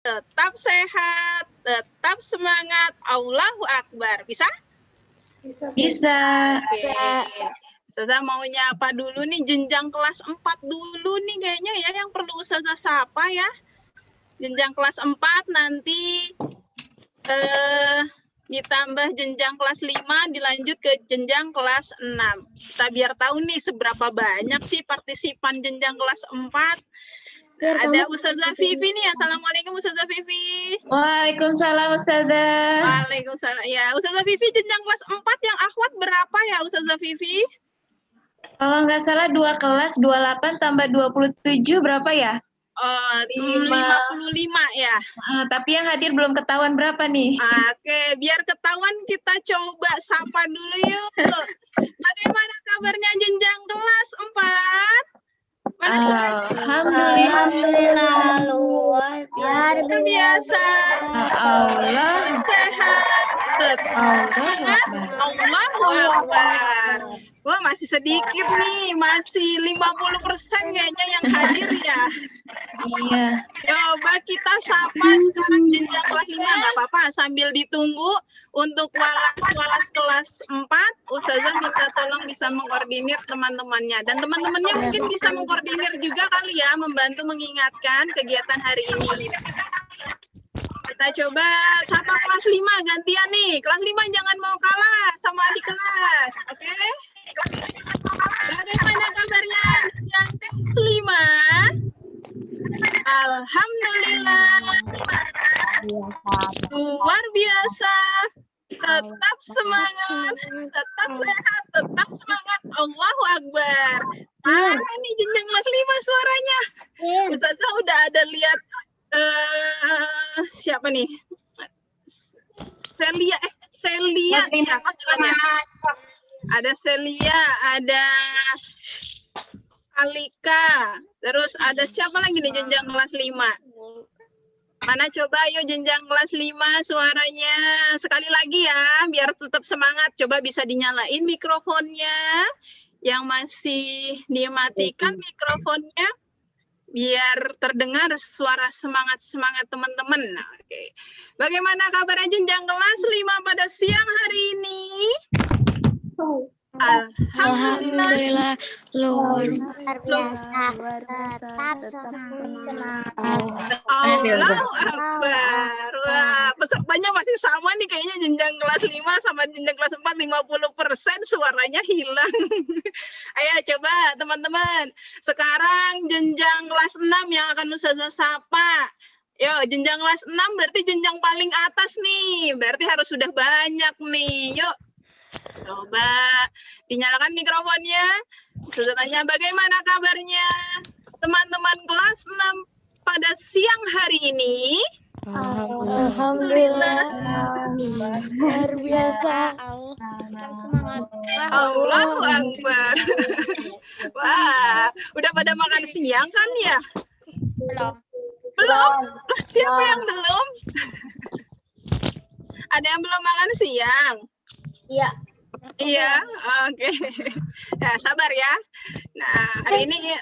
tetap sehat, tetap semangat. Allahu Akbar. Bisa? Bisa. Oke. Ustazah maunya apa dulu nih? Jenjang kelas 4 dulu nih kayaknya ya yang perlu Ustazah sapa ya. Jenjang kelas 4 nanti ditambah jenjang kelas 5 dilanjut ke jenjang kelas 6. Kita biar tahu nih seberapa banyak sih partisipan jenjang kelas 4. Nah, ada Ustazah Vivi nih. Assalamualaikum Ustazah Vivi. Waalaikumsalam Ustazah. Waalaikumsalam. Ya, Ustazah Vivi jenjang kelas 4 yang akhwat berapa ya Ustazah Vivi? Kalau nggak salah 2 kelas 28 tambah 27 berapa ya? 55 ya. Tapi yang hadir belum ketahuan berapa nih? Oke, biar ketahuan kita coba sapa dulu yuk. Bagaimana kabarnya jenjang kelas 4? Alhamdulillah luar biasa. Allah sehat. Allahu Akbar. Wah, masih sedikit nih, masih 50% kayaknya yang hadir ya. Iya. Coba kita sapa sekarang jenjang kelas 5, nggak apa-apa. Sambil ditunggu untuk walas kelas 4, Ustazah minta tolong bisa mengkoordinir teman-temannya. Dan teman-temannya mungkin bisa mengkoordinir juga kali ya, membantu mengingatkan kegiatan hari ini. Kita coba sapa kelas 5, gantian nih. Kelas 5 jangan mau kalah sama adik kelas, oke? Bagaimana kabarnya yang kelima? Alhamdulillah. Luar biasa. Tetap semangat, tetap sehat, tetap semangat. Allahu Akbar. Parah nih jenjang kelas 5 suaranya. Ustazah udah ada lihat siapa nih? Celia apa namanya? Ada Celia, ada Alika, terus ada siapa lagi nih jenjang kelas 5? Mana coba ayo jenjang kelas 5 suaranya. Sekali lagi ya, biar tetap semangat. Coba bisa dinyalain mikrofonnya. Yang masih dimatikan mikrofonnya. Biar terdengar suara semangat-semangat teman-teman. Nah, oke. Bagaimana kabarnya jenjang kelas 5 pada siang hari ini? Alhamdulillah luar biasa. Tetap semangat. Allahu Akbar. Wah, pesertanya masih sama nih kayaknya jenjang kelas 5 sama jenjang kelas 4 50% suaranya hilang. Ayo coba teman-teman. Sekarang jenjang kelas 6 yang akan Ustazah sapa. Yo, jenjang kelas 6 berarti jenjang paling atas nih. Berarti harus sudah banyak nih. Yuk. Coba dinyalakan mikrofonnya. Sudah tanya bagaimana kabarnya teman-teman kelas 6 pada siang hari ini? Alhamdulillah. Luar biasa. Tetap semangat. Allahu Akbar. Wah, udah pada makan siang kan ya? Belum? Siapa yang belum? Ada yang belum makan siang? Iya. Iya, oke. Nah, sabar ya. Nah, hari ini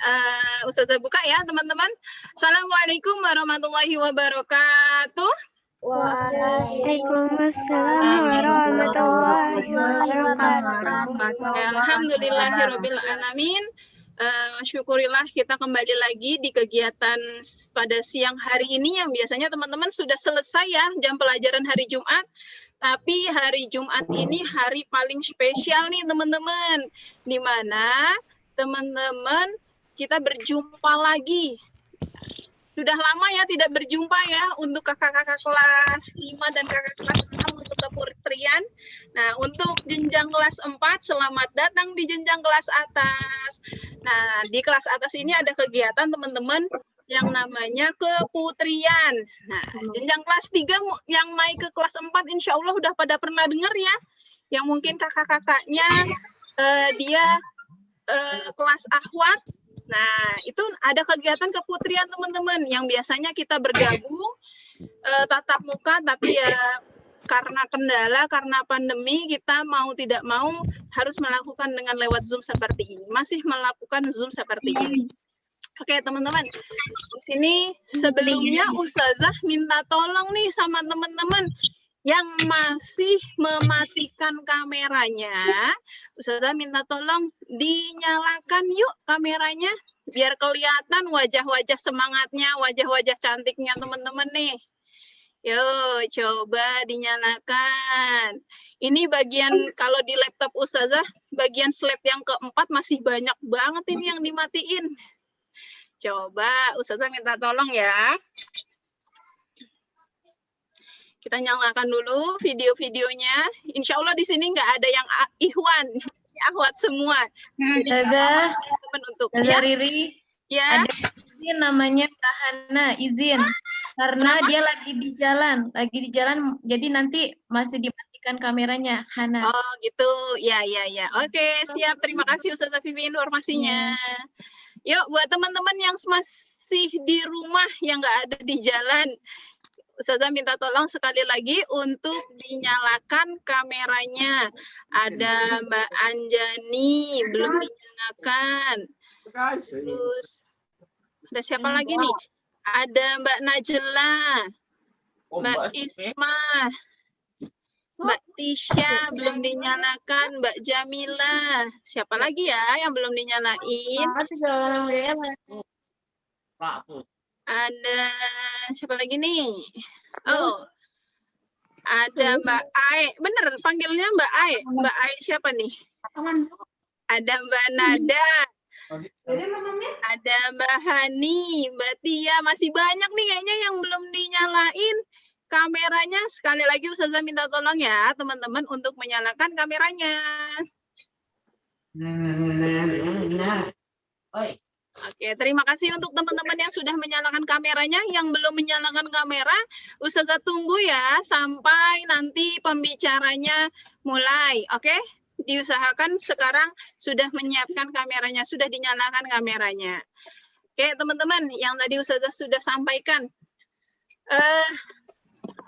Ustazah buka ya, teman-teman. Assalamualaikum warahmatullahi wabarakatuh. Waalaikumsalam warahmatullahi wabarakatuh. Alhamdulillahirabbil alamin. Syukurillah kita kembali lagi di kegiatan pada siang hari ini yang biasanya teman-teman sudah selesai ya jam pelajaran hari Jumat. Tapi hari Jumat ini hari paling spesial nih teman-teman. Di mana teman-teman kita berjumpa lagi. Sudah lama ya tidak berjumpa ya untuk kakak-kakak kelas 5 dan kakak kelas 6 untuk keputrian. Nah, untuk jenjang kelas 4 selamat datang di jenjang kelas atas. Nah, di kelas atas ini ada kegiatan teman-teman yang namanya keputrian. Nah, jenjang kelas 3 yang naik ke kelas 4 insya Allah udah pada pernah dengar ya. Yang mungkin kakak-kakaknya dia kelas akhwat. Nah, itu ada kegiatan keputrian teman-teman yang biasanya kita bergabung tatap muka, tapi ya karena kendala, karena pandemi, kita mau tidak mau harus melakukan dengan lewat Zoom seperti ini. Masih melakukan Zoom seperti ini. Oke, teman-teman. Di sini sebelumnya Ustazah minta tolong nih sama teman-teman yang masih mematikan kameranya. Ustazah minta tolong dinyalakan yuk kameranya biar kelihatan wajah-wajah semangatnya, wajah-wajah cantiknya teman-teman nih. Yuk, coba dinyalakan. Ini bagian kalau di laptop Ustazah, bagian slide yang keempat masih banyak banget ini yang dimatiin. Coba Ustazah minta tolong ya. Kita nyalakan dulu video-videonya. Insya Allah di sini nggak ada yang Ikhwan, Ahwat semua. Ustazah, Teman untuk Ustazah Riri, ya. ada izin namanya Kak Hana, izin. Karena dia lagi di jalan, jadi nanti masih dimatikan kameranya, Hana. Oh gitu, ya. Oke, siap. Terima kasih Ustazah Vivi informasinya. Yuk, buat teman-teman yang masih di rumah yang nggak ada di jalan, Ustazah minta tolong sekali lagi untuk dinyalakan kameranya. Ada Mbak Anjani, belum dinyalakan. Terus, ada siapa lagi nih? Ada Mbak Najla, Mbak Isma, Mbak Tisha, belum dinyalakan. Mbak Jamila. Siapa lagi ya yang belum dinyalain? Ada siapa lagi nih? Oh, ada Mbak Ai. Bener panggilnya Mbak Ai. Mbak Ai siapa nih? Ada Mbak Nada. Ada Mbak Hani, Mbak Tia. Masih banyak nih kayaknya yang belum dinyalain kameranya. Sekali lagi Ustazah minta tolong ya teman-teman untuk menyalakan kameranya. Oke, terima kasih untuk teman-teman yang sudah menyalakan kameranya. Yang belum menyalakan kamera, Ustazah tunggu ya sampai nanti pembicaranya mulai. Oke, diusahakan sekarang sudah menyiapkan kameranya, sudah dinyalakan kameranya. Oke, teman-teman, yang tadi Ustazah sudah sampaikan.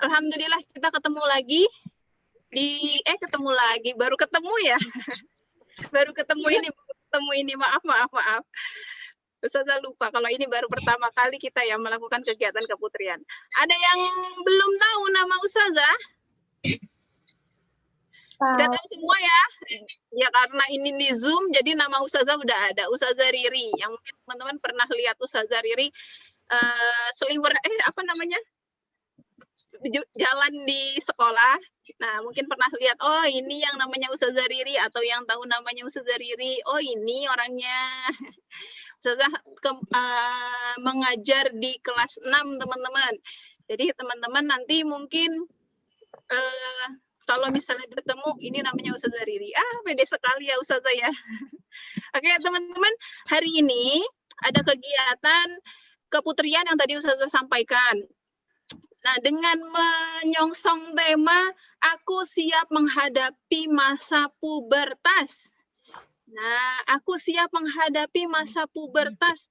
Alhamdulillah kita ketemu lagi baru ketemu ya. baru ketemu ini, maaf. Ustazah lupa kalau ini baru pertama kali kita ya melakukan kegiatan keputrian. Ada yang belum tahu nama Ustazah? Udah tahu semua ya? Ya karena ini di Zoom, jadi nama Ustazah udah ada. Ustazah Riri, yang mungkin teman-teman pernah lihat Ustazah Riri jalan di sekolah. Nah, mungkin pernah lihat, oh ini yang namanya Ustazah Riri, atau yang tahu namanya Ustazah Riri, oh ini orangnya. Ustazah mengajar di kelas 6, teman-teman. Jadi teman-teman nanti mungkin kalau misalnya bertemu, ini namanya Ustazah Riri. Pede sekali ya Ustazah ya. Oke teman-teman, hari ini ada kegiatan keputrian yang tadi Ustazah sampaikan. Nah, dengan menyongsong tema, aku siap menghadapi masa pubertas. Nah, aku siap menghadapi masa pubertas.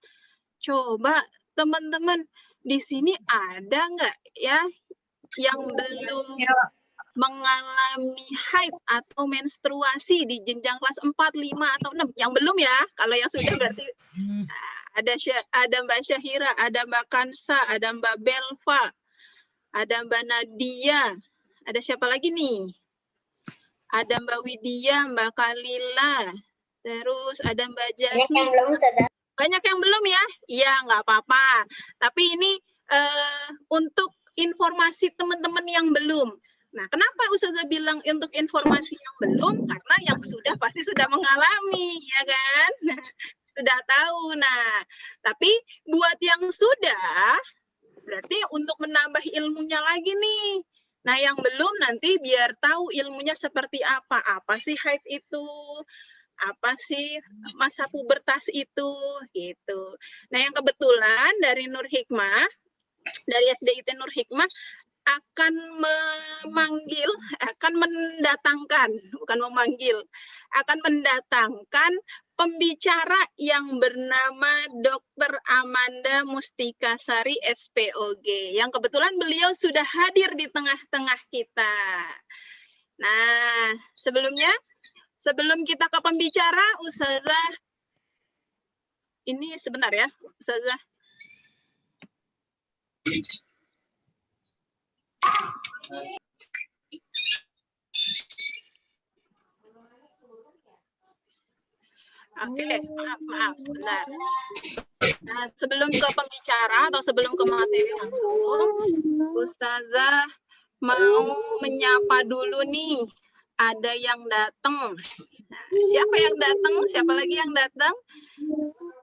Coba teman-teman, di sini ada nggak ya yang belum mengalami haid atau menstruasi di jenjang kelas 4, 5, atau 6? Yang belum ya, kalau yang sudah berarti ada Mbak Syahira, ada Mbak Kansa, ada Mbak Belva, ada Mbak Nadia, ada siapa lagi nih? Ada Mbak Widya, Mbak Kalila, terus ada Mbak Jasmine. Banyak yang belum ya? Iya, nggak apa-apa. Tapi ini untuk informasi teman-teman yang belum. Nah, kenapa Ustazah bilang untuk informasi yang belum? Karena yang sudah pasti sudah mengalami, ya kan? Sudah tahu. Nah, tapi buat yang sudah, berarti untuk menambah ilmunya lagi nih. Nah, yang belum nanti biar tahu ilmunya seperti apa. Apa sih haid itu? Apa sih masa pubertas itu? Gitu. Nah, yang kebetulan dari Nur Hikmah, dari SDIT Nur Hikmah, akan mendatangkan, bukan memanggil, akan mendatangkan pembicara yang bernama Dr. Amanda Mustika Sari, SPOG, yang kebetulan beliau sudah hadir di tengah-tengah kita. Nah, sebelum kita ke pembicara, Ustazah ini sebentar ya, Ustazah. Oke, maaf, sebentar. Nah, sebelum ke pembicara atau sebelum ke materi langsung, Ustazah mau menyapa dulu nih. Ada yang datang. Nah, siapa yang datang? Siapa lagi yang datang?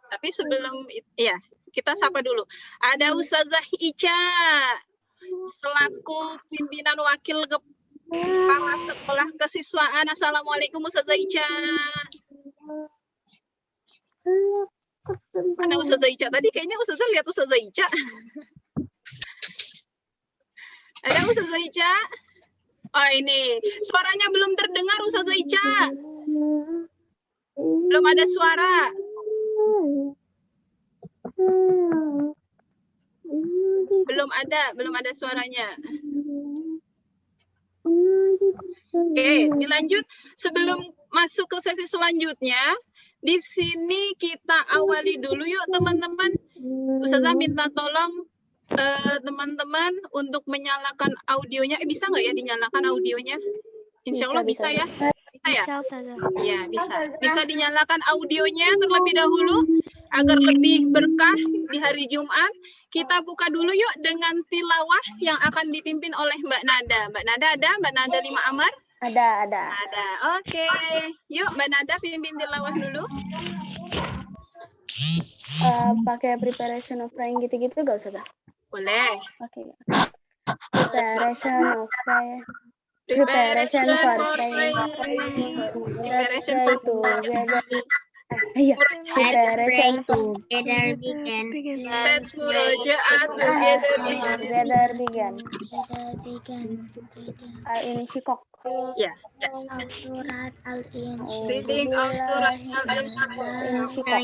Tapi sebelum ya, kita sapa dulu. Ada Ustazah Ica selaku pimpinan wakil kepala sekolah kesiswaan. Assalamualaikum Ustazah Ica. Mana Ustazah Ica tadi? Kayaknya Ustazah lihat Ustazah Ica. Ada Ustazah Ica? Oh ini, suaranya belum terdengar Ustazah Ica. Belum ada suara. Belum ada suaranya. Oke, dilanjut. Sebelum masuk ke sesi selanjutnya, di sini kita awali dulu yuk teman-teman. Ustazah minta tolong teman-teman untuk menyalakan audionya. Bisa nggak ya dinyalakan audionya? Insya Allah bisa ya. Bisa ya? Iya, bisa. Bisa dinyalakan audionya terlebih dahulu agar lebih berkah di hari Jumat. Kita buka dulu yuk dengan tilawah yang akan dipimpin oleh Mbak Nada. Mbak Nada ada? Mbak Nada 5 Amar? Ada. Ada. Oke. Yuk Mbak Nada pimpin tilawah dulu. Pakai preparation of praying gitu-gitu gak usah? Boleh. Oke. Preparation for praying. Preparation for together. Let's pray together begin. Let's murojaat together begin. Ini Shikok. Ya. Surat Al-Insya. Reading of surat Al-Insya.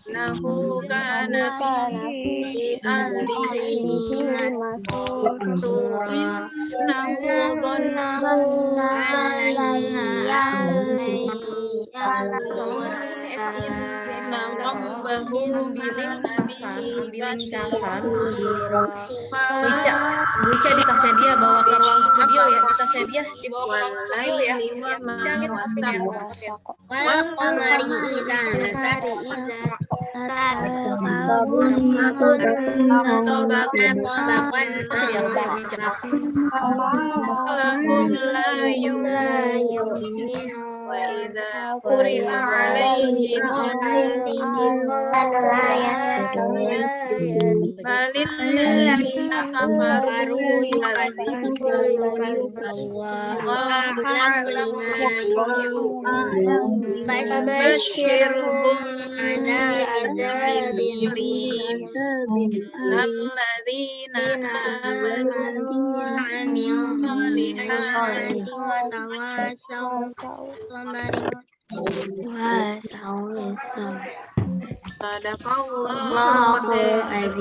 Nahu kana fi ahlihi masrurin nahu Bu Ica di tasnya dia bawa ke ruang studio ya, di tasnya dia dibawa ke ruang studio ya. Ica kita masukin ya.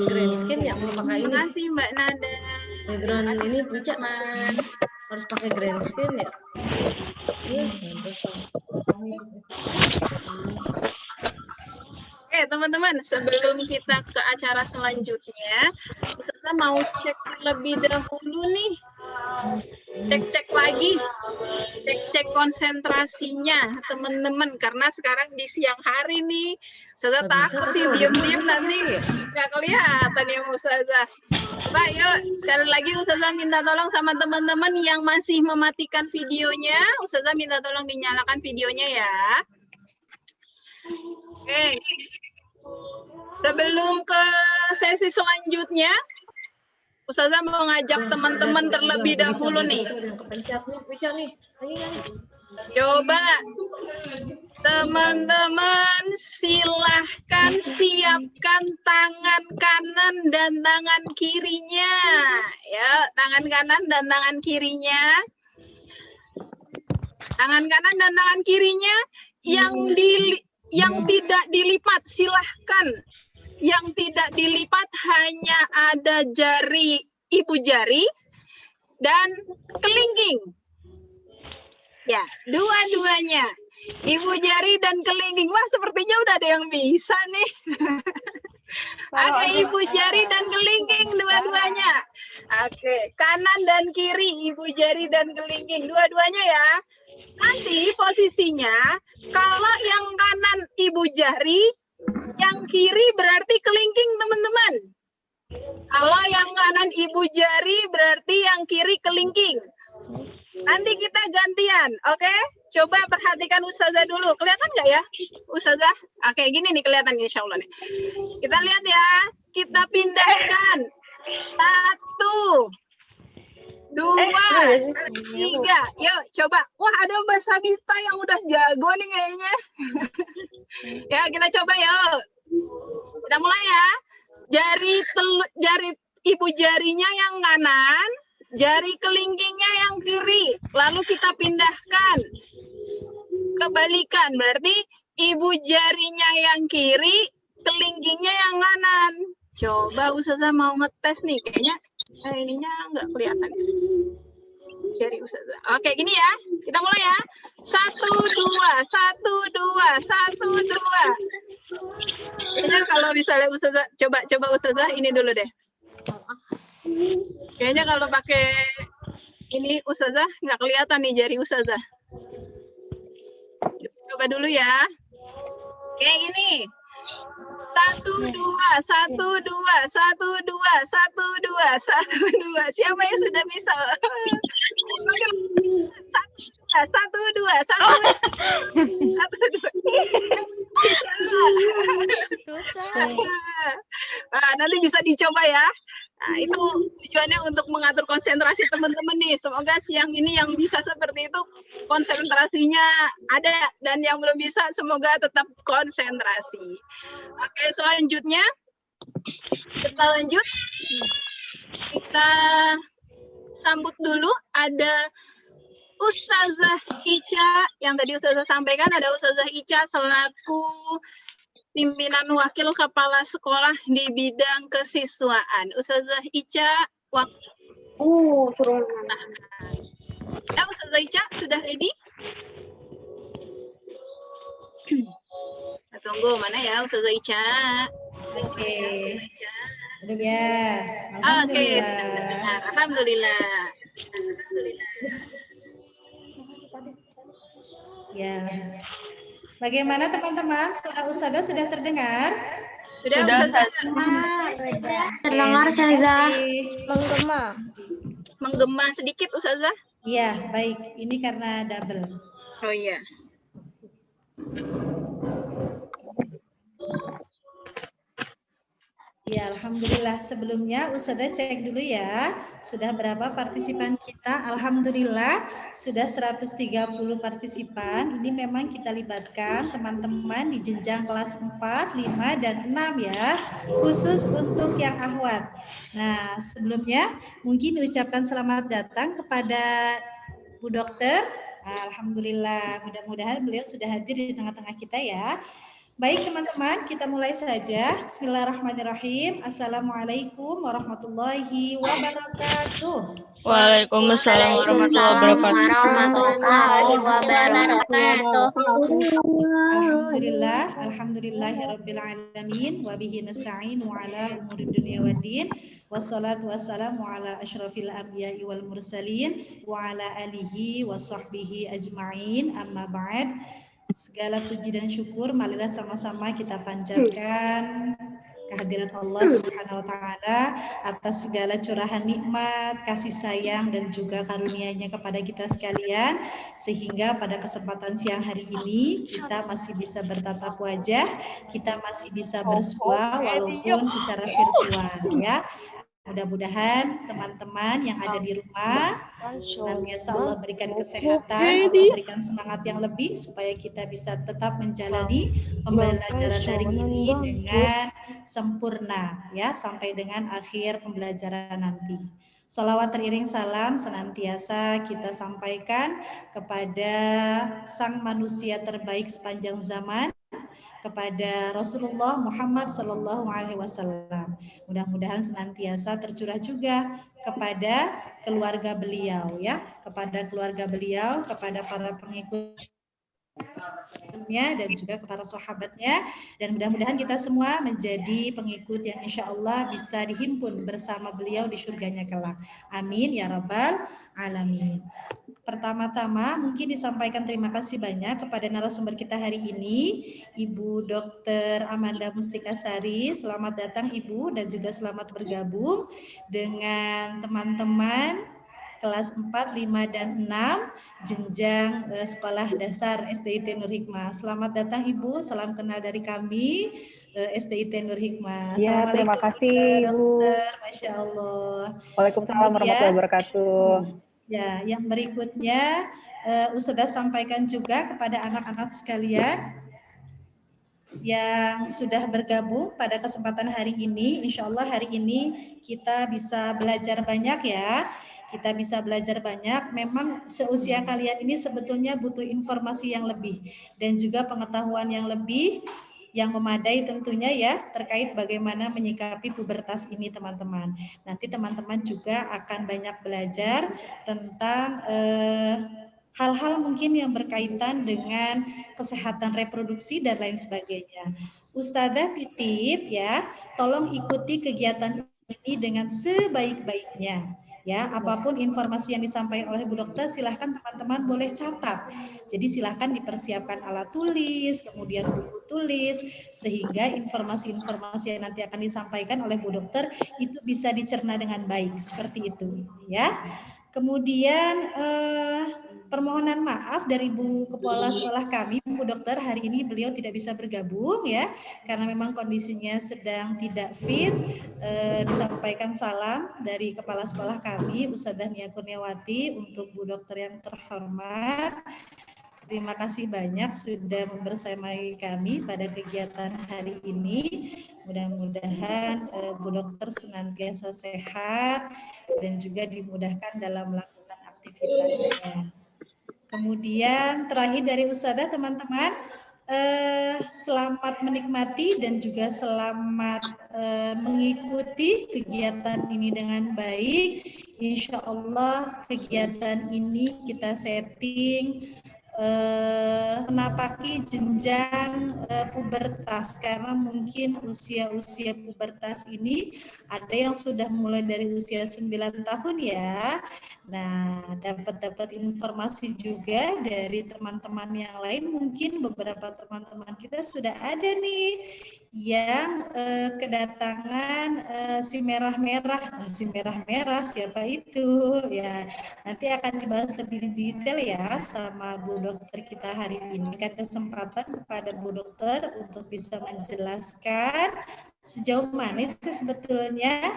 Green skin ya mau pakai ini. Terima kasih Mbak Nada. Background ini Ica harus pakai green skin ya. Iya, pantesan. Oke, teman-teman, sebelum kita ke acara selanjutnya, Ustazah mau cek terlebih dahulu nih. Cek-cek lagi. Cek-cek konsentrasinya, teman-teman. Karena sekarang di siang hari nih, Ustazah takut sih diem-diem nanti nggak kelihatan ya Ustazah. Coba yuk, sekali lagi Ustazah minta tolong sama teman-teman yang masih mematikan videonya. Ustazah minta tolong dinyalakan videonya ya. Oke. Sebelum ke sesi selanjutnya, Ustazah mau ngajak teman-teman terlebih dahulu nih. Kepencet nih, Uca nih. Lagi nggak nih? Coba teman-teman silahkan siapkan tangan kanan dan tangan kirinya. Ya, tangan kanan dan tangan kirinya. Tangan kanan dan tangan kirinya yang tidak dilipat silahkan. Yang tidak dilipat hanya ada jari ibu jari dan kelingking. Ya, dua-duanya. Ibu jari dan kelingking. Wah, sepertinya udah ada yang bisa nih. Oke, ibu jari dan kelingking dua-duanya. Oke, kanan dan kiri ibu jari dan kelingking dua-duanya ya. Nanti posisinya kalau yang kanan ibu jari, yang kiri berarti kelingking, teman-teman. Kalau yang kanan ibu jari berarti yang kiri kelingking. Nanti kita gantian, oke? Coba perhatikan Ustazah dulu. Kelihatan nggak ya, Ustazah? Oke, gini nih kelihatan insya Allah nih. Kita lihat ya. Kita pindahkan. 1, 2, 3. Yuk, coba. Wah, ada Mbak Sabita yang udah jago nih kayaknya. Ya, kita coba yuk. Kita mulai ya. Jari ibu jarinya yang kanan, jari kelingkingnya yang kiri. Lalu kita pindahkan. Kebalikan, berarti ibu jarinya yang kiri, kelingkingnya yang kanan. Coba Ustazah mau ngetes nih, kayaknya ininya nggak kelihatan ya. Jari Ustazah. Oke, gini ya. Kita mulai ya. 1, 2, 1, 2, 1, 2. Kayaknya kalau misalnya Ustazah, coba Ustazah ini dulu deh. Kayaknya kalau pakai ini Ustazah nggak kelihatan nih jari Ustazah. Coba dulu ya. Kayak gini. 1, 2, 1, 2, 1, 2, 1, 2, 1, 2. Siapa yang sudah bisa? 1, 2, 1, 2. Nah, nanti bisa dicoba ya. Nah, itu tujuannya untuk mengatur konsentrasi teman-teman nih. Semoga siang ini yang bisa seperti itu konsentrasinya ada, dan yang belum bisa semoga tetap konsentrasi. Oke, selanjutnya kita lanjut. Kita sambut dulu ada Ustazah Ica yang tadi Ustazah sampaikan. Ada Ustazah Ica selaku pimpinan wakil kepala sekolah di bidang kesiswaan. Ustazah Ica, suruh ya, Ustazah Ica sudah ready? Kita tunggu mana ya Ustazah Ica. Oke. Ya. Oke, sudah terdengar. Alhamdulillah. Ya. Bagaimana teman-teman? Suara Ustazah sudah terdengar? Sudah Ustazah. Terdengar Ustazah. Menggema sedikit Ustazah. Iya, baik. Ini karena double. Oh iya. Ya, alhamdulillah. Sebelumnya Ustazah cek dulu ya. Sudah berapa partisipan kita? Alhamdulillah sudah 130 partisipan. Ini memang kita libatkan teman-teman di jenjang kelas 4, 5, dan 6 ya. Khusus untuk yang akhwat. Nah, sebelumnya mungkin ucapkan selamat datang kepada Bu Dokter. Alhamdulillah, mudah-mudahan beliau sudah hadir di tengah-tengah kita ya. Baik teman-teman, kita mulai saja. Bismillahirrahmanirrahim. Assalamualaikum warahmatullahi wabarakatuh. Waalaikumsalam warahmatullahi wabarakatuh. Alhamdulillahirabbil alamin wa bihi nasta'inu ala umuri dunya waddin. Wassalatu wassalamu ala asyrafil anbiya'i wal mursalin wa ala alihi wa sahbihi ajma'in. Amma ba'd. Segala puji dan syukur marilah sama-sama kita panjatkan kehadiran Allah Subhanahu wa taala atas segala curahan nikmat, kasih sayang dan juga karunia-Nya kepada kita sekalian, sehingga pada kesempatan siang hari ini kita masih bisa bertatap wajah, kita masih bisa bersua walaupun secara virtual ya. Mudah-mudahan teman-teman yang ada di rumah senantiasa Allah berikan kesehatan, Allah berikan semangat yang lebih supaya kita bisa tetap menjalani pembelajaran daring ini dengan sempurna ya sampai dengan akhir pembelajaran nanti. Sholawat teriring salam senantiasa kita sampaikan kepada sang manusia terbaik sepanjang zaman, kepada Rasulullah Muhammad Sallallahu Alaihi Wasallam. Mudah-mudahan senantiasa tercurah juga kepada keluarga beliau ya, kepada keluarga beliau, kepada para pengikutnya dan juga kepada sahabatnya, dan mudah-mudahan kita semua menjadi pengikut yang insya Allah bisa dihimpun bersama beliau di surganya kelak. Amin ya rabbal alamin. Pertama-tama mungkin disampaikan terima kasih banyak kepada narasumber kita hari ini, Ibu Dr. Amanda Mustika Sari. Selamat datang Ibu dan juga selamat bergabung dengan teman-teman kelas 4, 5, dan 6 jenjang sekolah dasar SDIT Nur Hikmah. Selamat datang Ibu, salam kenal dari kami SDIT Nur Hikmah. Ya, terima kasih Ibu. Masya Allah. Waalaikumsalam warahmatullahi wabarakatuh. Ya, yang berikutnya Ustazah sampaikan juga kepada anak-anak sekalian yang sudah bergabung pada kesempatan hari ini. Insya Allah hari ini kita bisa belajar banyak ya. Kita bisa belajar banyak. Memang seusia kalian ini sebetulnya butuh informasi yang lebih dan juga pengetahuan yang lebih, yang memadai tentunya ya terkait bagaimana menyikapi pubertas ini teman-teman. Nanti teman-teman juga akan banyak belajar tentang hal-hal mungkin yang berkaitan dengan kesehatan reproduksi dan lain sebagainya. Ustazah titip ya, tolong ikuti kegiatan ini dengan sebaik-baiknya. Ya, apapun informasi yang disampaikan oleh Bu Dokter, silahkan teman-teman boleh catat. Jadi silahkan dipersiapkan alat tulis, kemudian buku tulis, sehingga informasi-informasi yang nanti akan disampaikan oleh Bu Dokter itu bisa dicerna dengan baik, seperti itu. Ya. Kemudian permohonan maaf dari Bu Kepala Sekolah kami, Bu Dokter, hari ini beliau tidak bisa bergabung ya, karena memang kondisinya sedang tidak fit. Disampaikan salam dari Kepala Sekolah kami, Ustazah Nia Kurniawati, untuk Bu Dokter yang terhormat. Terima kasih banyak sudah membersamai kami pada kegiatan hari ini. Mudah-mudahan Bu Dokter senantiasa sehat dan juga dimudahkan dalam melakukan aktivitasnya. Kemudian terakhir dari Ustazah, teman-teman, selamat menikmati dan juga selamat mengikuti kegiatan ini dengan baik. Insya Allah kegiatan ini kita setting menapaki jenjang pubertas, karena mungkin usia-usia pubertas ini ada yang sudah mulai dari usia 9 tahun ya. Nah, dapat informasi juga dari teman-teman yang lain, mungkin beberapa teman-teman kita sudah ada nih yang kedatangan si merah-merah. Si merah-merah siapa itu? Ya, nanti akan dibahas lebih detail ya sama Bu Dokter kita hari ini. Kan kesempatan kepada Bu Dokter untuk bisa menjelaskan sejauh mana sih sebetulnya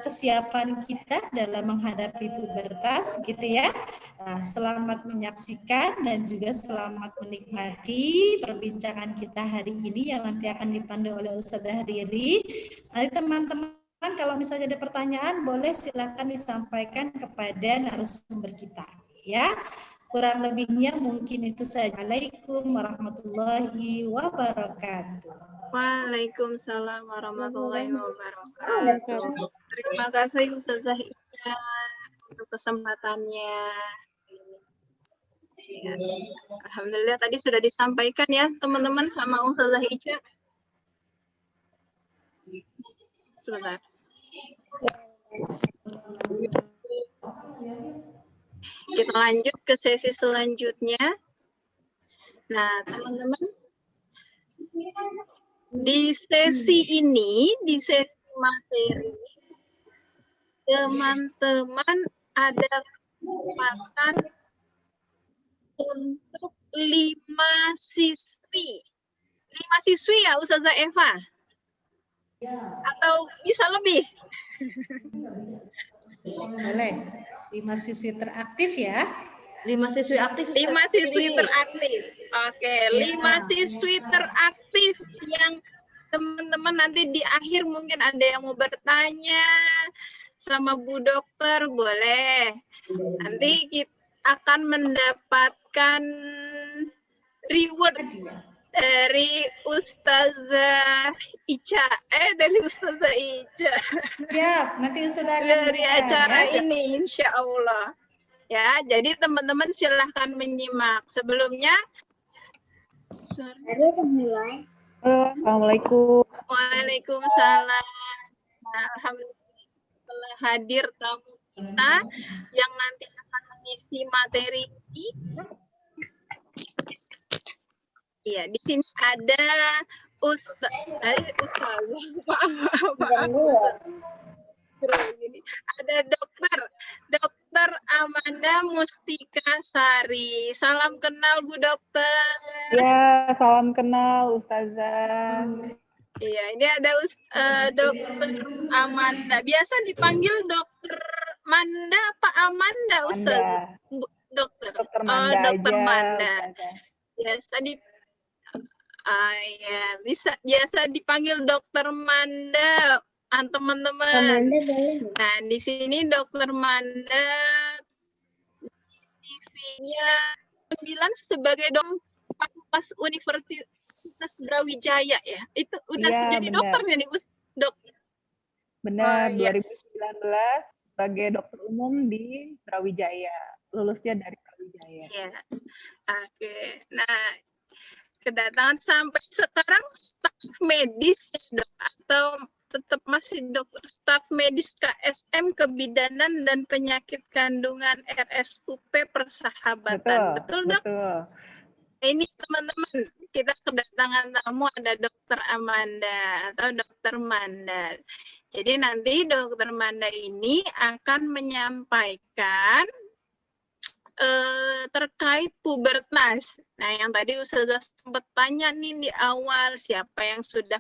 kesiapan kita dalam menghadapi pubertas gitu ya. Nah, selamat menyaksikan dan juga selamat menikmati perbincangan kita hari ini yang nanti akan dipandu oleh Ustazah Riri. Nanti teman-teman kalau misalnya ada pertanyaan boleh silakan disampaikan kepada narasumber kita ya. Kurang lebihnya mungkin itu saja. Assalamualaikum warahmatullahi wabarakatuh. Waalaikumsalam warahmatullahi wabarakatuh. Terima kasih Ustazah Ica untuk kesempatannya. Ya, alhamdulillah tadi sudah disampaikan ya teman-teman sama Ustazah Ica. Sebentar. Kita lanjut ke sesi selanjutnya. Nah, teman-teman, di sesi ini, di sesi materi, teman-teman ada kesempatan untuk 5 siswi. 5 siswi ya, Ustazah Eva? Atau bisa lebih? Boleh. 5 siswi teraktif ya. 5 siswi aktif. 5 siswi teraktif. Oke, 5 siswi teraktif yang teman-teman nanti di akhir mungkin ada yang mau bertanya sama Bu Dokter, boleh. Nanti kita akan mendapatkan reward dari Ustazah Ica. Dari Ustazah Ica. Siap, nanti Ustazah akan Dari berikan, acara ya. ini, insya Allah. Ya, jadi teman-teman silahkan menyimak. Sebelumnya, Assalamualaikum. Waalaikumsalam. Nah, alhamdulillah telah hadir tamu kita yang nanti akan mengisi materi ini. Iya, di sini ada ada Dokter Amanda Mustika Sari. Salam kenal Bu Dokter. Ya, salam kenal Ustazah. Iya, ini ada Dokter Amanda. Biasa dipanggil Dokter Manda apa Amanda, Ustaz? Dokter. Dokter Manda Dokter aja, Manda. Ustazah. Biasa ya, biasa dipanggil Dokter Manda, teman-teman. Nah, di sini Dokter Manda CV-nya 9 sebagai Fakultas Universitas Brawijaya ya. Itu udah Iya, jadi benar. dokternya nih, Dok. Benar, Oh, yes. 2019 sebagai dokter umum di Brawijaya. Lulusnya dari Brawijaya. Ya. Oke. Nah, kedatangan sampai sekarang staf medis ya, Dok, atau tetap masih dokter staf medis KSM Kebidanan dan Penyakit Kandungan RSUP Persahabatan. Betul, Dok? Betul. Ini teman-teman, kita kedatangan tamu ada Dokter Amanda atau Dokter Manda. Jadi nanti Dokter Manda ini akan menyampaikan terkait pubertas. Nah, yang tadi Ustazah sempat tanya nih di awal, siapa yang sudah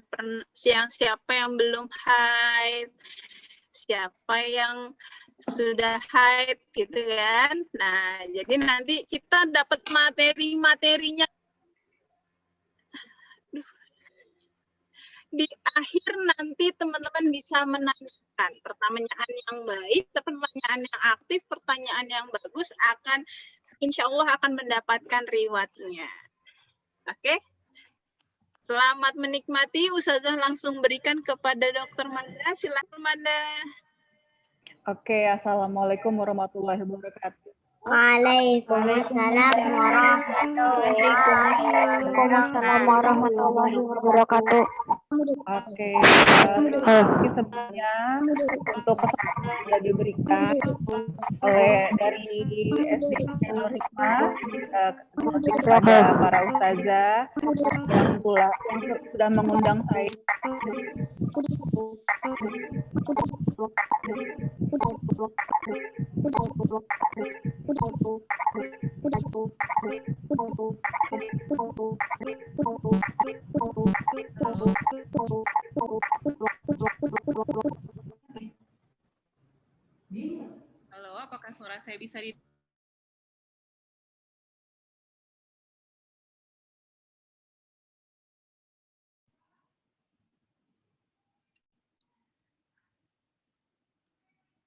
siapa yang belum haid, siapa yang sudah haid gitu kan. Nah, jadi nanti kita dapat materi-materinya di akhir, nanti teman-teman bisa menanyakan pertanyaan yang baik, pertanyaan yang aktif, pertanyaan yang bagus, akan insya Allah akan mendapatkan rewardnya. Oke? Selamat menikmati. Ustazah langsung berikan kepada Dokter Manda. Silakan Manda. Oke, Assalamualaikum warahmatullahi wabarakatuh. Waalaikumsalam warahmatullahi wabarakatuh. Oke, terima kasih sebelumnya untuk kesempatan yang sudah diberikan dari SDN Nur Hikmah kepada para ustazah yang sudah mengundang saya. Halo, apakah suara saya bisa di...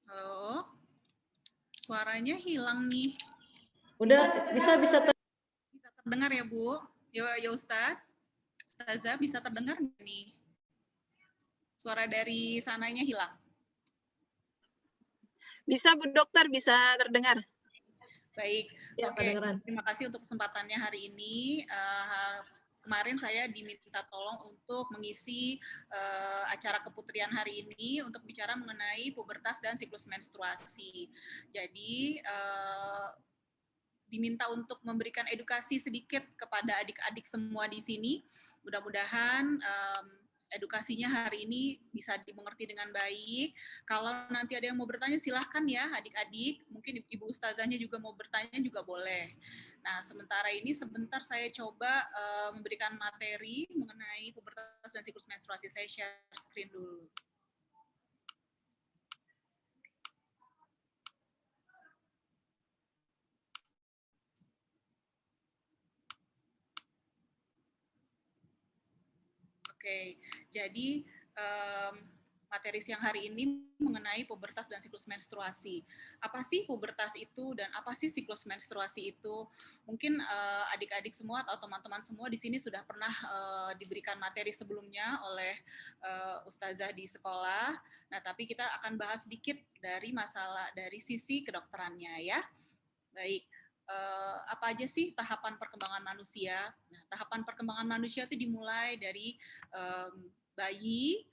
Halo? Suaranya hilang nih. Udah bisa terdengar ya Bu? Ya Ustazah bisa terdengar nggak nih? Suara dari sananya hilang. Bisa Bu Dokter, bisa terdengar. Baik, Ya, oke. Terima kasih untuk kesempatannya hari ini. Kemarin saya diminta tolong untuk mengisi acara keputrian hari ini untuk bicara mengenai pubertas dan siklus menstruasi. Jadi diminta untuk memberikan edukasi sedikit kepada adik-adik semua di sini. Mudah-mudahan edukasinya hari ini bisa dimengerti dengan baik. Kalau nanti ada yang mau bertanya, silahkan ya adik-adik. Mungkin Ibu Ustazahnya juga mau bertanya juga boleh. Nah, sementara ini sebentar saya coba memberikan materi mengenai pubertas dan siklus menstruasi. Saya share screen dulu. Oke, jadi materi siang hari ini mengenai pubertas dan siklus menstruasi. Apa sih pubertas itu dan apa sih siklus menstruasi itu? Mungkin adik-adik semua atau teman-teman semua di sini sudah pernah diberikan materi sebelumnya oleh Ustazah di sekolah. Nah, tapi kita akan bahas sedikit dari sisi kedokterannya ya. Baik. Apa aja sih tahapan perkembangan manusia? Nah, tahapan perkembangan manusia itu dimulai dari bayi,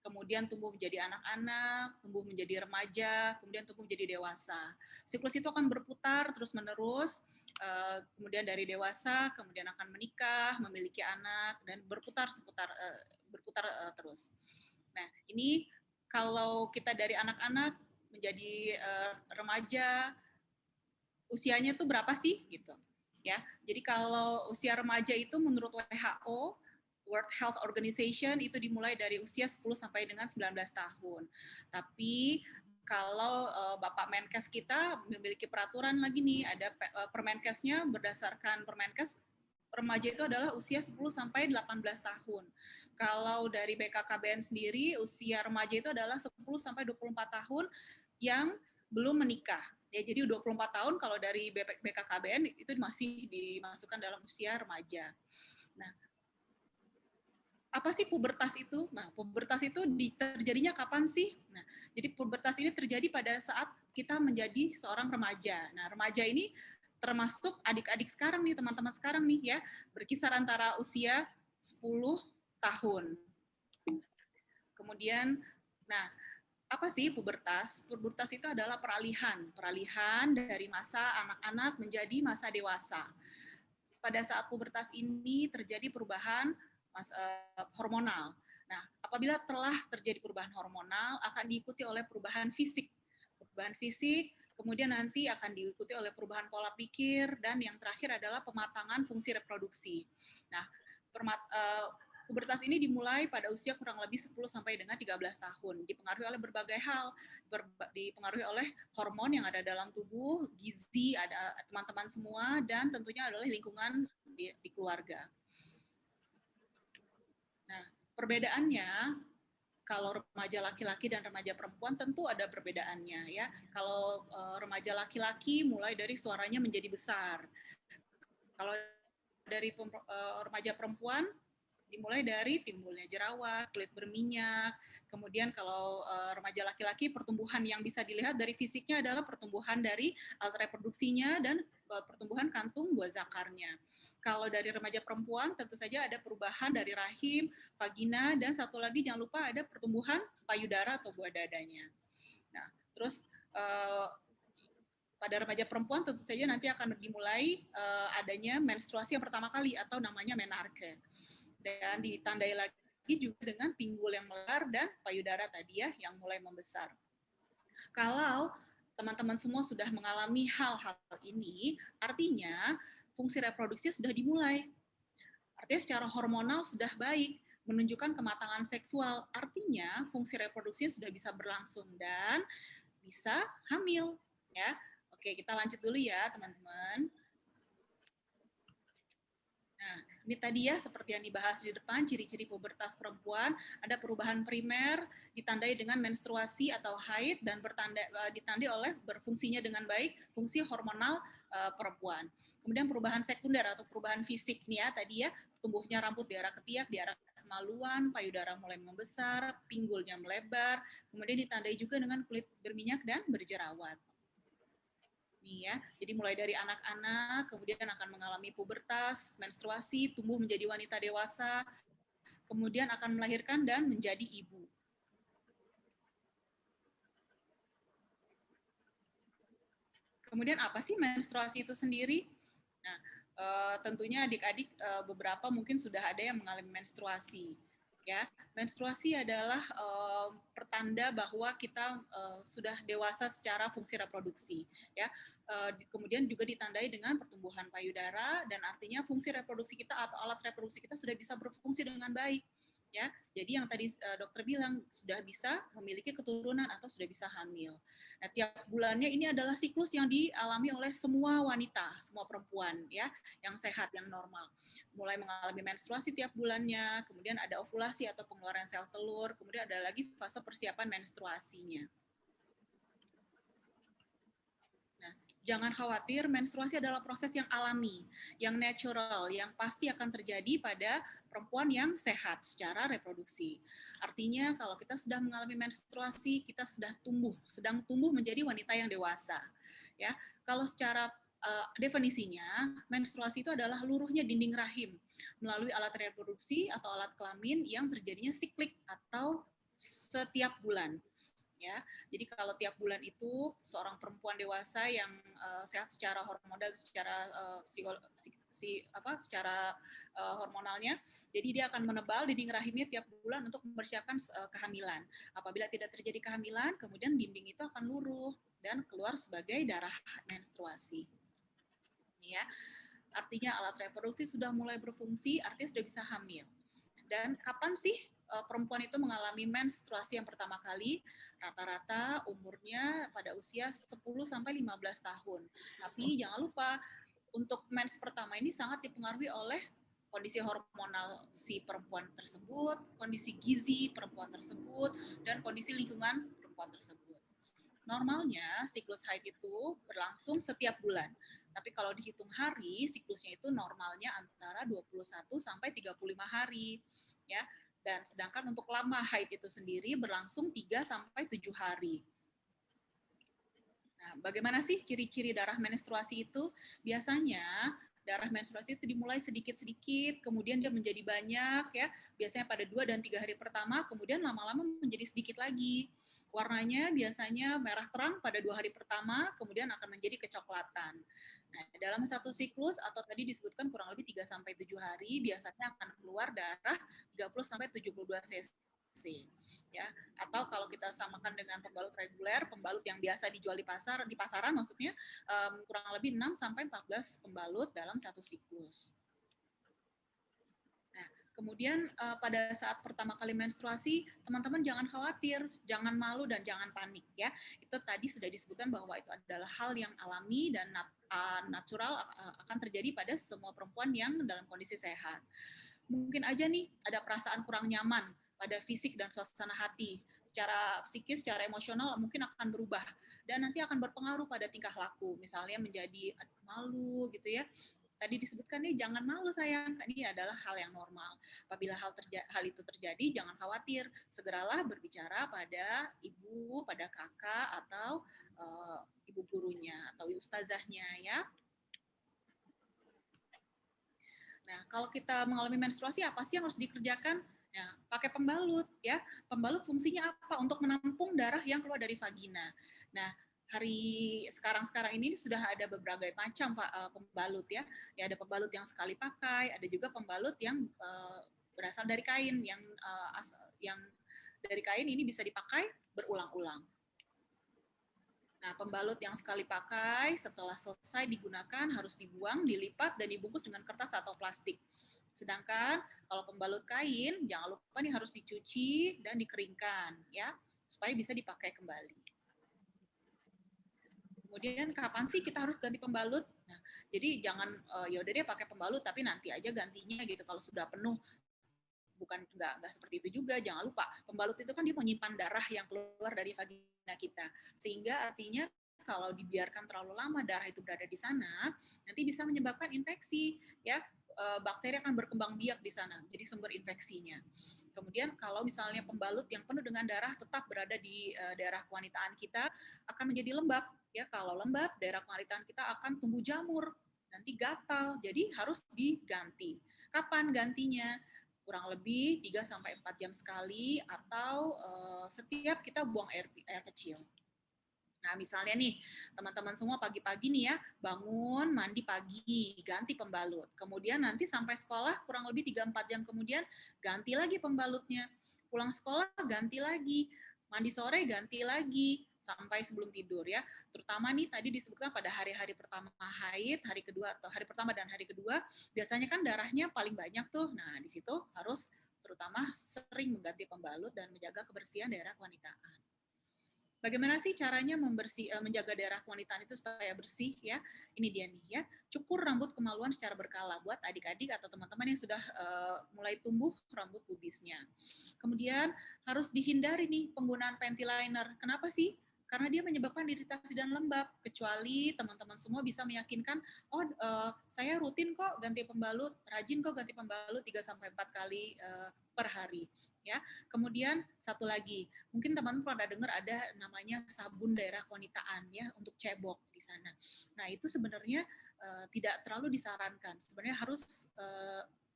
kemudian tumbuh menjadi anak-anak, tumbuh menjadi remaja, kemudian tumbuh menjadi dewasa. Siklus itu akan berputar terus-menerus, kemudian dari dewasa, kemudian akan menikah, memiliki anak, dan berputar terus. Nah, ini kalau kita dari anak-anak menjadi remaja, usianya tuh berapa sih gitu ya. Jadi kalau usia remaja itu menurut WHO, World Health Organization, itu dimulai dari usia 10 sampai dengan 19 tahun. Tapi kalau Bapak Menkes kita memiliki peraturan lagi nih, ada Permenkesnya, berdasarkan Permenkes remaja itu adalah usia 10 sampai 18 tahun. Kalau dari BKKBN sendiri, usia remaja itu adalah 10 sampai 24 tahun yang belum menikah. Ya, jadi 24 tahun kalau dari BKKBN itu masih dimasukkan dalam usia remaja. Nah, apa sih pubertas itu? Nah, pubertas itu terjadinya kapan sih? Nah, jadi pubertas ini terjadi pada saat kita menjadi seorang remaja. Nah, remaja ini termasuk adik-adik sekarang nih, teman-teman sekarang nih ya, berkisar antara usia 10 tahun. Kemudian, nah, apa sih pubertas? Pubertas itu adalah peralihan dari masa anak-anak menjadi masa dewasa. Pada saat pubertas ini terjadi perubahan hormonal. Nah, apabila telah terjadi perubahan hormonal, akan diikuti oleh perubahan fisik. Perubahan fisik, kemudian nanti akan diikuti oleh perubahan pola pikir, dan yang terakhir adalah pematangan fungsi reproduksi. Nah, pubertas ini dimulai pada usia kurang lebih 10 sampai dengan 13 tahun, dipengaruhi oleh berbagai hal, dipengaruhi oleh hormon yang ada dalam tubuh, gizi, ada teman-teman semua, dan tentunya adalah lingkungan di keluarga. Nah, perbedaannya, kalau remaja laki-laki dan remaja perempuan tentu ada perbedaannya ya. Kalau remaja laki-laki mulai dari suaranya menjadi besar. Kalau dari remaja perempuan dimulai dari timbulnya jerawat, kulit berminyak. Kemudian kalau remaja laki-laki, pertumbuhan yang bisa dilihat dari fisiknya adalah pertumbuhan dari alat reproduksinya dan pertumbuhan kantung buah zakarnya. Kalau dari remaja perempuan, tentu saja ada perubahan dari rahim, vagina, dan satu lagi jangan lupa ada pertumbuhan payudara atau buah dadanya. Nah, terus pada remaja perempuan tentu saja nanti akan dimulai adanya menstruasi yang pertama kali atau namanya menarke. Dan ditandai lagi juga dengan pinggul yang melebar dan payudara tadi ya yang mulai membesar. Kalau teman-teman semua sudah mengalami hal-hal ini, artinya fungsi reproduksi sudah dimulai. Artinya secara hormonal sudah baik, menunjukkan kematangan seksual. Artinya fungsi reproduksi sudah bisa berlangsung dan bisa hamil. Ya, oke kita lanjut dulu ya teman-teman. Nah, ini tadi ya seperti yang dibahas di depan, ciri-ciri pubertas perempuan, ada perubahan primer ditandai dengan menstruasi atau haid dan ditandai oleh berfungsinya dengan baik fungsi hormonal perempuan. Kemudian perubahan sekunder atau perubahan fisik nih ya tadi ya, tumbuhnya rambut di arah ketiak, di arah kemaluan, payudara mulai membesar, pinggulnya melebar, kemudian ditandai juga dengan kulit berminyak dan berjerawat. Nih ya, jadi mulai dari anak-anak, kemudian akan mengalami pubertas, menstruasi, tumbuh menjadi wanita dewasa, kemudian akan melahirkan dan menjadi ibu. Kemudian apa sih menstruasi itu sendiri? Nah, tentunya adik-adik beberapa mungkin sudah ada yang mengalami menstruasi. Ya, menstruasi adalah pertanda bahwa kita sudah dewasa secara fungsi reproduksi. Ya, kemudian juga ditandai dengan pertumbuhan payudara dan artinya fungsi reproduksi kita atau alat reproduksi kita sudah bisa berfungsi dengan baik. Ya, jadi yang tadi dokter bilang sudah bisa memiliki keturunan atau sudah bisa hamil. Nah, tiap bulannya ini adalah siklus yang dialami oleh semua wanita, semua perempuan ya, yang sehat, yang normal. Mulai mengalami menstruasi tiap bulannya, kemudian ada ovulasi atau pengeluaran sel telur, kemudian ada lagi fase persiapan menstruasinya. Jangan khawatir, menstruasi adalah proses yang alami, yang natural, yang pasti akan terjadi pada perempuan yang sehat secara reproduksi. Artinya kalau kita sudah mengalami menstruasi, kita sedang tumbuh menjadi wanita yang dewasa. Ya, kalau secara definisinya, menstruasi itu adalah luruhnya dinding rahim melalui alat reproduksi atau alat kelamin yang terjadinya siklik atau setiap bulan. Ya, jadi kalau tiap bulan itu seorang perempuan dewasa yang sehat secara hormonal, secara hormonalnya, jadi dia akan menebal dinding rahimnya tiap bulan untuk mempersiapkan kehamilan. Apabila tidak terjadi kehamilan, kemudian dinding itu akan luruh dan keluar sebagai darah menstruasi. Ya, artinya alat reproduksi sudah mulai berfungsi, artinya sudah bisa hamil. Dan kapan sih perempuan itu mengalami menstruasi yang pertama kali? Rata-rata umurnya pada usia 10-15 tahun. Tapi jangan lupa, untuk mens pertama ini sangat dipengaruhi oleh kondisi hormonal si perempuan tersebut, kondisi gizi perempuan tersebut, dan kondisi lingkungan perempuan tersebut. Normalnya siklus haid itu berlangsung setiap bulan. Tapi kalau dihitung hari, siklusnya itu normalnya antara 21 sampai 35 hari. Ya. Dan sedangkan untuk lama haid itu sendiri berlangsung 3 sampai 7 hari. Nah, bagaimana sih ciri-ciri darah menstruasi itu? Biasanya darah menstruasi itu dimulai sedikit-sedikit, kemudian dia menjadi banyak ya. Biasanya pada 2 dan 3 hari pertama, kemudian lama-lama menjadi sedikit lagi. Warnanya biasanya merah terang pada 2 hari pertama, kemudian akan menjadi kecoklatan. Nah, dalam satu siklus atau tadi disebutkan kurang lebih 3-7 hari, biasanya akan keluar darah 30-72 cc. Ya, atau kalau kita samakan dengan pembalut reguler, pembalut yang biasa dijual di pasaran maksudnya kurang lebih 6-14 pembalut dalam satu siklus. Nah, kemudian pada saat pertama kali menstruasi, teman-teman jangan khawatir, jangan malu dan jangan panik ya. Itu tadi sudah disebutkan bahwa itu adalah hal yang alami dan natural akan terjadi pada semua perempuan yang dalam kondisi sehat. Mungkin aja nih ada perasaan kurang nyaman pada fisik dan suasana hati. Secara psikis, secara emosional mungkin akan berubah dan nanti akan berpengaruh pada tingkah laku. Misalnya menjadi malu gitu ya. Tadi disebutkan nih jangan malu sayang, ini adalah hal yang normal. Apabila hal itu terjadi, jangan khawatir, segeralah berbicara pada ibu, pada kakak atau ibu gurunya atau ustazahnya ya. Nah, kalau kita mengalami menstruasi apa sih yang harus dikerjakan? Nah, pakai pembalut ya. Pembalut fungsinya apa? Untuk menampung darah yang keluar dari vagina. Nah, hari sekarang ini sudah ada berbagai macam pembalut ya. Ya ada pembalut yang sekali pakai, ada juga pembalut yang berasal dari kain yang dari kain ini bisa dipakai berulang-ulang. Nah, pembalut yang sekali pakai setelah selesai digunakan harus dibuang, dilipat dan dibungkus dengan kertas atau plastik. Sedangkan kalau pembalut kain jangan lupa nih harus dicuci dan dikeringkan ya supaya bisa dipakai kembali. Kemudian kapan sih kita harus ganti pembalut? Nah, Jadi jangan ya udah deh pakai pembalut tapi nanti aja gantinya gitu kalau sudah penuh. Bukan nggak seperti itu juga. Jangan lupa pembalut itu kan dia menyimpan darah yang keluar dari vagina kita, sehingga artinya kalau dibiarkan terlalu lama darah itu berada di sana nanti bisa menyebabkan infeksi ya. Bakteri akan berkembang biak di sana jadi sumber infeksinya. Kemudian kalau misalnya pembalut yang penuh dengan darah tetap berada di daerah kewanitaan kita akan menjadi lembab ya. Kalau lembab daerah kewanitaan kita akan tumbuh jamur, nanti gatal, jadi harus diganti. Kapan gantinya? Kurang lebih 3-4 jam sekali atau setiap kita buang air kecil. Nah, misalnya nih, teman-teman semua pagi-pagi nih ya, bangun, mandi pagi, ganti pembalut. Kemudian nanti sampai sekolah kurang lebih 3-4 jam kemudian ganti lagi pembalutnya. Pulang sekolah ganti lagi, mandi sore ganti lagi sampai sebelum tidur ya. Terutama nih tadi disebutkan pada hari-hari pertama haid, hari kedua atau hari pertama dan hari kedua, biasanya kan darahnya paling banyak tuh. Nah, di situ harus terutama sering mengganti pembalut dan menjaga kebersihan daerah kewanitaan. Bagaimana sih caranya menjaga daerah kewanitaan itu supaya bersih ya? Ini dia nih ya, cukur rambut kemaluan secara berkala buat adik-adik atau teman-teman yang sudah mulai tumbuh rambut pubisnya. Kemudian harus dihindari nih penggunaan panty liner. Kenapa sih? Karena dia menyebabkan iritasi dan lembab. Kecuali teman-teman semua bisa meyakinkan, oh saya rutin kok ganti pembalut, rajin kok ganti pembalut 3-4 kali per hari. Ya, kemudian satu lagi, mungkin teman-teman pernah dengar ada namanya sabun daerah kewanitaan ya untuk cebok di sana. Nah itu sebenarnya tidak terlalu disarankan. Sebenarnya harus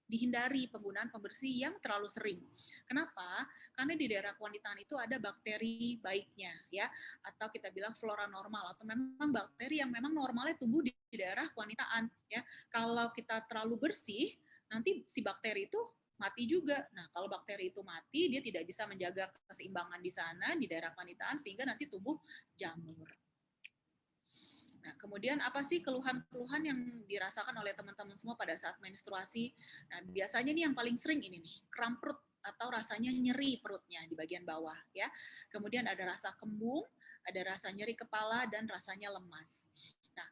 dihindari penggunaan pembersih yang terlalu sering. Kenapa? Karena di daerah kewanitaan itu ada bakteri baiknya ya, atau kita bilang flora normal atau memang bakteri yang memang normalnya tumbuh di daerah kewanitaan ya. Kalau kita terlalu bersih, nanti si bakteri itu mati juga. Nah, kalau bakteri itu mati, dia tidak bisa menjaga keseimbangan di sana, di daerah kewanitaan, sehingga nanti tumbuh jamur. Nah, kemudian apa sih keluhan-keluhan yang dirasakan oleh teman-teman semua pada saat menstruasi? Nah, biasanya nih yang paling sering ini nih, kram perut atau rasanya nyeri perutnya di bagian bawah, ya. Kemudian ada rasa kembung, ada rasa nyeri kepala, dan rasanya lemas. Nah,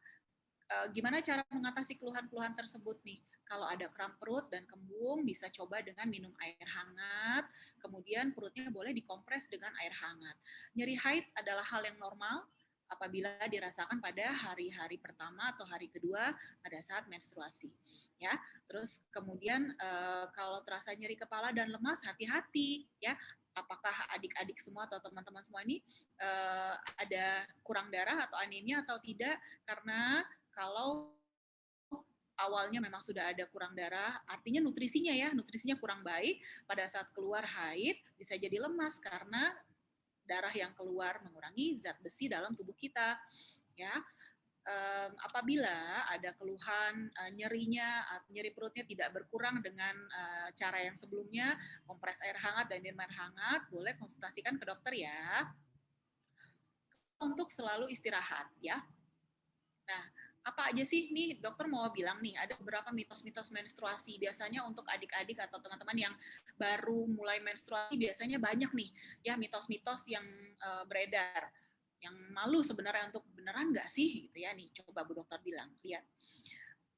gimana cara mengatasi keluhan-keluhan tersebut nih? Kalau ada kram perut dan kembung, bisa coba dengan minum air hangat, kemudian perutnya boleh dikompres dengan air hangat. Nyeri haid adalah hal yang normal apabila dirasakan pada hari-hari pertama atau hari kedua pada saat menstruasi. Ya, terus kemudian kalau terasa nyeri kepala dan lemas, hati-hati ya. Apakah adik-adik semua atau teman-teman semua ini ada kurang darah atau anemia atau tidak? Karena kalau awalnya memang sudah ada kurang darah, artinya nutrisinya kurang baik, pada saat keluar haid bisa jadi lemas karena darah yang keluar mengurangi zat besi dalam tubuh kita. Ya, apabila ada keluhan nyeri perutnya tidak berkurang dengan cara yang sebelumnya, kompres air hangat dan minuman hangat, boleh konsultasikan ke dokter ya. Untuk selalu istirahat ya. Nah, apa aja sih nih dokter mau bilang nih, ada beberapa mitos-mitos menstruasi. Biasanya untuk adik-adik atau teman-teman yang baru mulai menstruasi biasanya banyak nih ya mitos-mitos yang beredar. Yang malu sebenarnya untuk beneran nggak sih gitu ya nih, coba Bu Dokter bilang, lihat.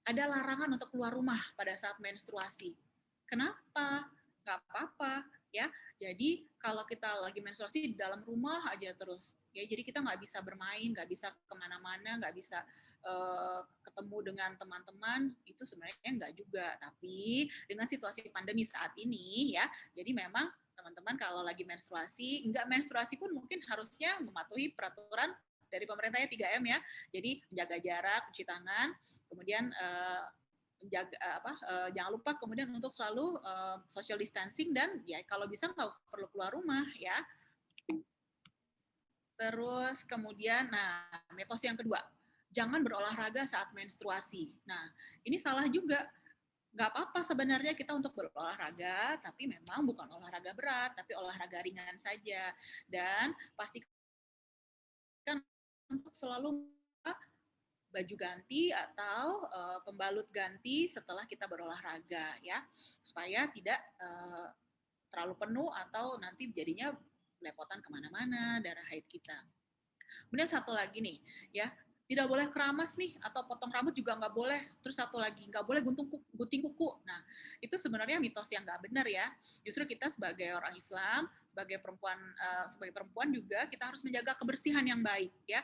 Ada larangan untuk keluar rumah pada saat menstruasi. Kenapa? Nggak apa-apa ya. Jadi kalau kita lagi menstruasi di dalam rumah aja terus. Ya, jadi kita nggak bisa bermain, nggak bisa kemana-mana, nggak bisa ketemu dengan teman-teman, itu sebenarnya nggak juga. Tapi dengan situasi pandemi saat ini ya, jadi memang teman-teman kalau lagi menstruasi, nggak menstruasi pun mungkin harusnya mematuhi peraturan dari pemerintahnya 3M ya. Jadi menjaga jarak, cuci tangan, kemudian jangan lupa kemudian untuk selalu social distancing dan ya kalau bisa nggak perlu keluar rumah ya. Terus kemudian, nah mitos yang kedua, jangan berolahraga saat menstruasi. Nah ini salah juga. Nggak apa-apa sebenarnya kita untuk berolahraga, tapi memang bukan olahraga berat, tapi olahraga ringan saja. Dan pastikan untuk selalu baju ganti atau pembalut ganti setelah kita berolahraga ya, supaya tidak terlalu penuh atau nanti jadinya lepotan kemana-mana darah haid kita. Kemudian satu lagi nih ya, tidak boleh keramas nih, atau potong rambut juga nggak boleh. Terus satu lagi, nggak boleh gunting kuku. Nah, itu sebenarnya mitos yang nggak benar ya. Justru kita sebagai orang Islam, sebagai perempuan juga kita harus menjaga kebersihan yang baik ya.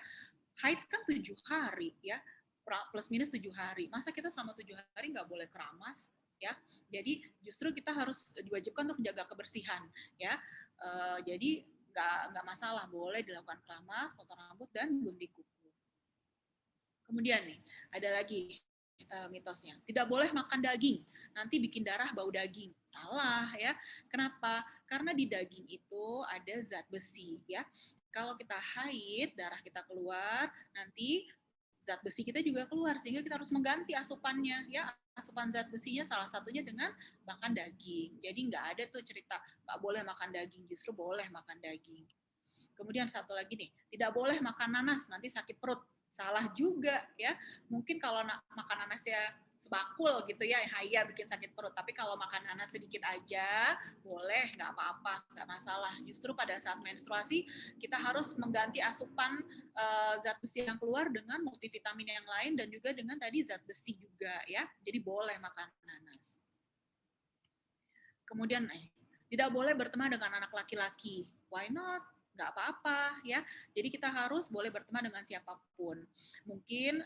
Haid kan 7 hari ya, plus minus 7 hari. Masa kita selama 7 hari nggak boleh keramas ya? Jadi justru kita harus diwajibkan untuk menjaga kebersihan ya. Jadi nggak masalah, boleh dilakukan keramas, potong rambut, dan gunting kuku. Kemudian nih, ada lagi mitosnya. Tidak boleh makan daging, nanti bikin darah bau daging. Salah ya. Kenapa? Karena di daging itu ada zat besi ya. Kalau kita haid, darah kita keluar, nanti zat besi kita juga keluar, sehingga kita harus mengganti asupannya ya. Asupan zat besinya salah satunya dengan makan daging. Jadi nggak ada tuh cerita nggak boleh makan daging, justru boleh makan daging. Kemudian satu lagi nih, tidak boleh makan nanas, nanti sakit perut. Salah juga ya. Mungkin kalau makan nanasnya sebakul gitu ya, haya bikin sakit perut. Tapi kalau makan nanas sedikit aja, boleh, nggak apa-apa, nggak masalah. Justru pada saat menstruasi, kita harus mengganti asupan zat besi yang keluar dengan multivitamin yang lain, dan juga dengan tadi zat besi juga ya. Jadi boleh makan nanas. Kemudian tidak boleh berteman dengan anak laki-laki. Why not? Nggak apa-apa ya. Jadi kita harus boleh berteman dengan siapapun. Mungkin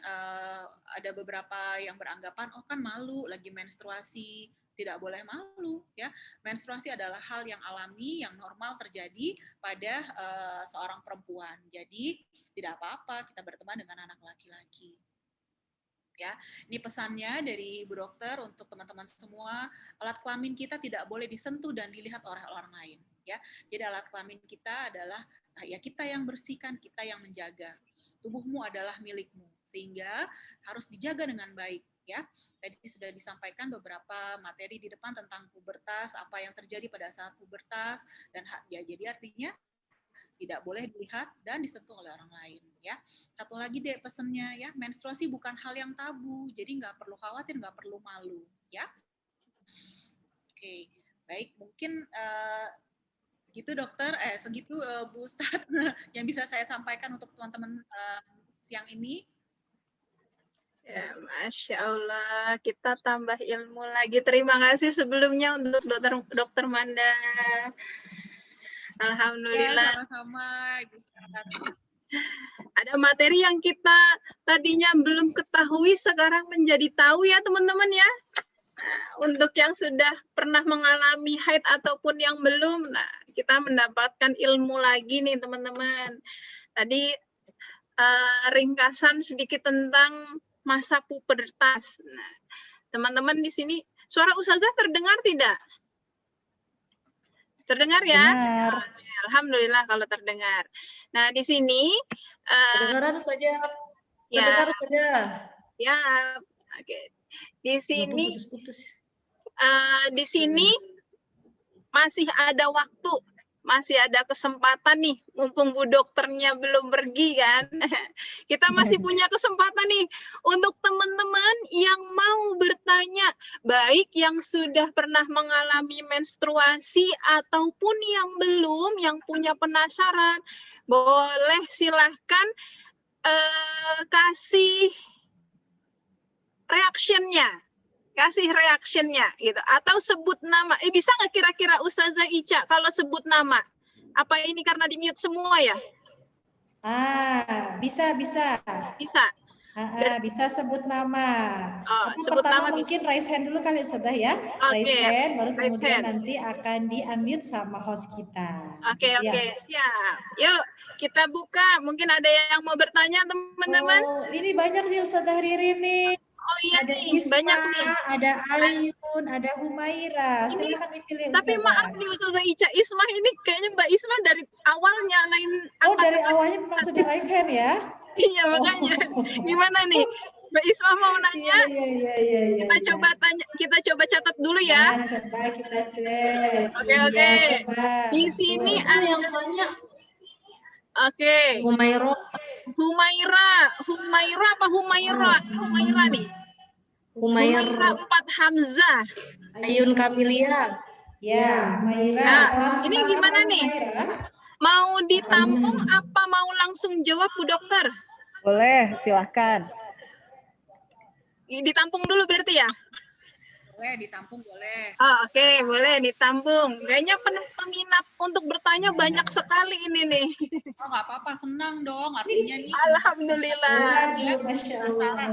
ada beberapa yang beranggapan, oh kan malu lagi menstruasi. Tidak boleh malu ya. Menstruasi adalah hal yang alami, yang normal terjadi pada seorang perempuan. Jadi tidak apa-apa kita berteman dengan anak laki-laki. Ya, ini pesannya dari Bu Dokter untuk teman-teman semua, alat kelamin kita tidak boleh disentuh dan dilihat oleh orang lain. Ya, jadi alat kelamin kita adalah ya kita yang bersihkan, kita yang menjaga. Tubuhmu adalah milikmu, sehingga harus dijaga dengan baik. Ya, tadi sudah disampaikan beberapa materi di depan tentang pubertas, apa yang terjadi pada saat pubertas, dan ya jadi artinya tidak boleh dilihat dan disentuh oleh orang lain ya. Satu lagi deh pesannya ya, menstruasi bukan hal yang tabu, jadi nggak perlu khawatir, nggak perlu malu ya. Oke, baik, mungkin gitu dokter, segitu Bu Ustadz yang bisa saya sampaikan untuk teman-teman siang ini. Ya, Masya Allah, kita tambah ilmu lagi. Terima kasih sebelumnya untuk Dokter Manda. Alhamdulillah. Ya, sama-sama, Ibu Ustadz. Ada materi yang kita tadinya belum ketahui, sekarang menjadi tahu ya teman-teman ya. Nah, untuk yang sudah pernah mengalami haid ataupun yang belum, nah kita mendapatkan ilmu lagi nih teman-teman. Tadi ringkasan sedikit tentang masa pubertas. Nah, teman-teman di sini, suara Ustazah terdengar tidak? Terdengar ya? Dengar. Alhamdulillah kalau terdengar. Nah, di sini Kedengaran saja. ya. Kedengaran saja. Ya, oke. Di sini Putus-putus. di sini masih ada waktu, masih ada kesempatan nih, mumpung Bu Dokternya belum pergi kan. Kita masih punya kesempatan nih untuk teman-teman yang mau bertanya, baik yang sudah pernah mengalami menstruasi ataupun yang belum, yang punya penasaran, boleh silahkan kasih reaction-nya gitu, atau sebut nama. Bisa nggak kira-kira Ustazah Ica kalau sebut nama? Apa ini karena di mute semua ya? Bisa. Bisa. Bisa sebut nama. Sebut pertama nama mungkin raise hand dulu kali Ustazah ya. Raise hand, baru kemudian nanti akan di-unmute sama host kita. Oke, siap. Yuk, kita buka. Mungkin ada yang mau bertanya, teman-teman? Oh, ini banyak nih Ustazah Ririn nih. Oh iya ada nih, Isma, banyak nih. Ada Ayun, ada Humaira. Silakan dipilih. Tapi maaf nih Ustazah Ica, Isma ini kayaknya Mbak Isma dari awalnya lain. Oh, dari awalnya memang sudah raise hand ya? Iya, makanya. Gimana nih? Mbak Isma mau nanya? Iya. Kita coba catat dulu ya. Coba kita cek. Oke. Di sini ada yang tanya. Oke. Humaira apa Humaira nih? Humaira 4 Hamzah. Ayun Kamilia. Ya, Humaira. Nah, ini gimana nih? Mau ditampung apa mau langsung jawab Bu Dokter? Boleh, silahkan. Ditampung dulu berarti ya? Boleh ditampung, boleh. Oke, boleh ditampung. Kayaknya peminat untuk bertanya banyak sekali ini nih. Oh, nggak apa-apa, senang dong. Artinya nih. Alhamdulillah. Waduh, Masya Allah.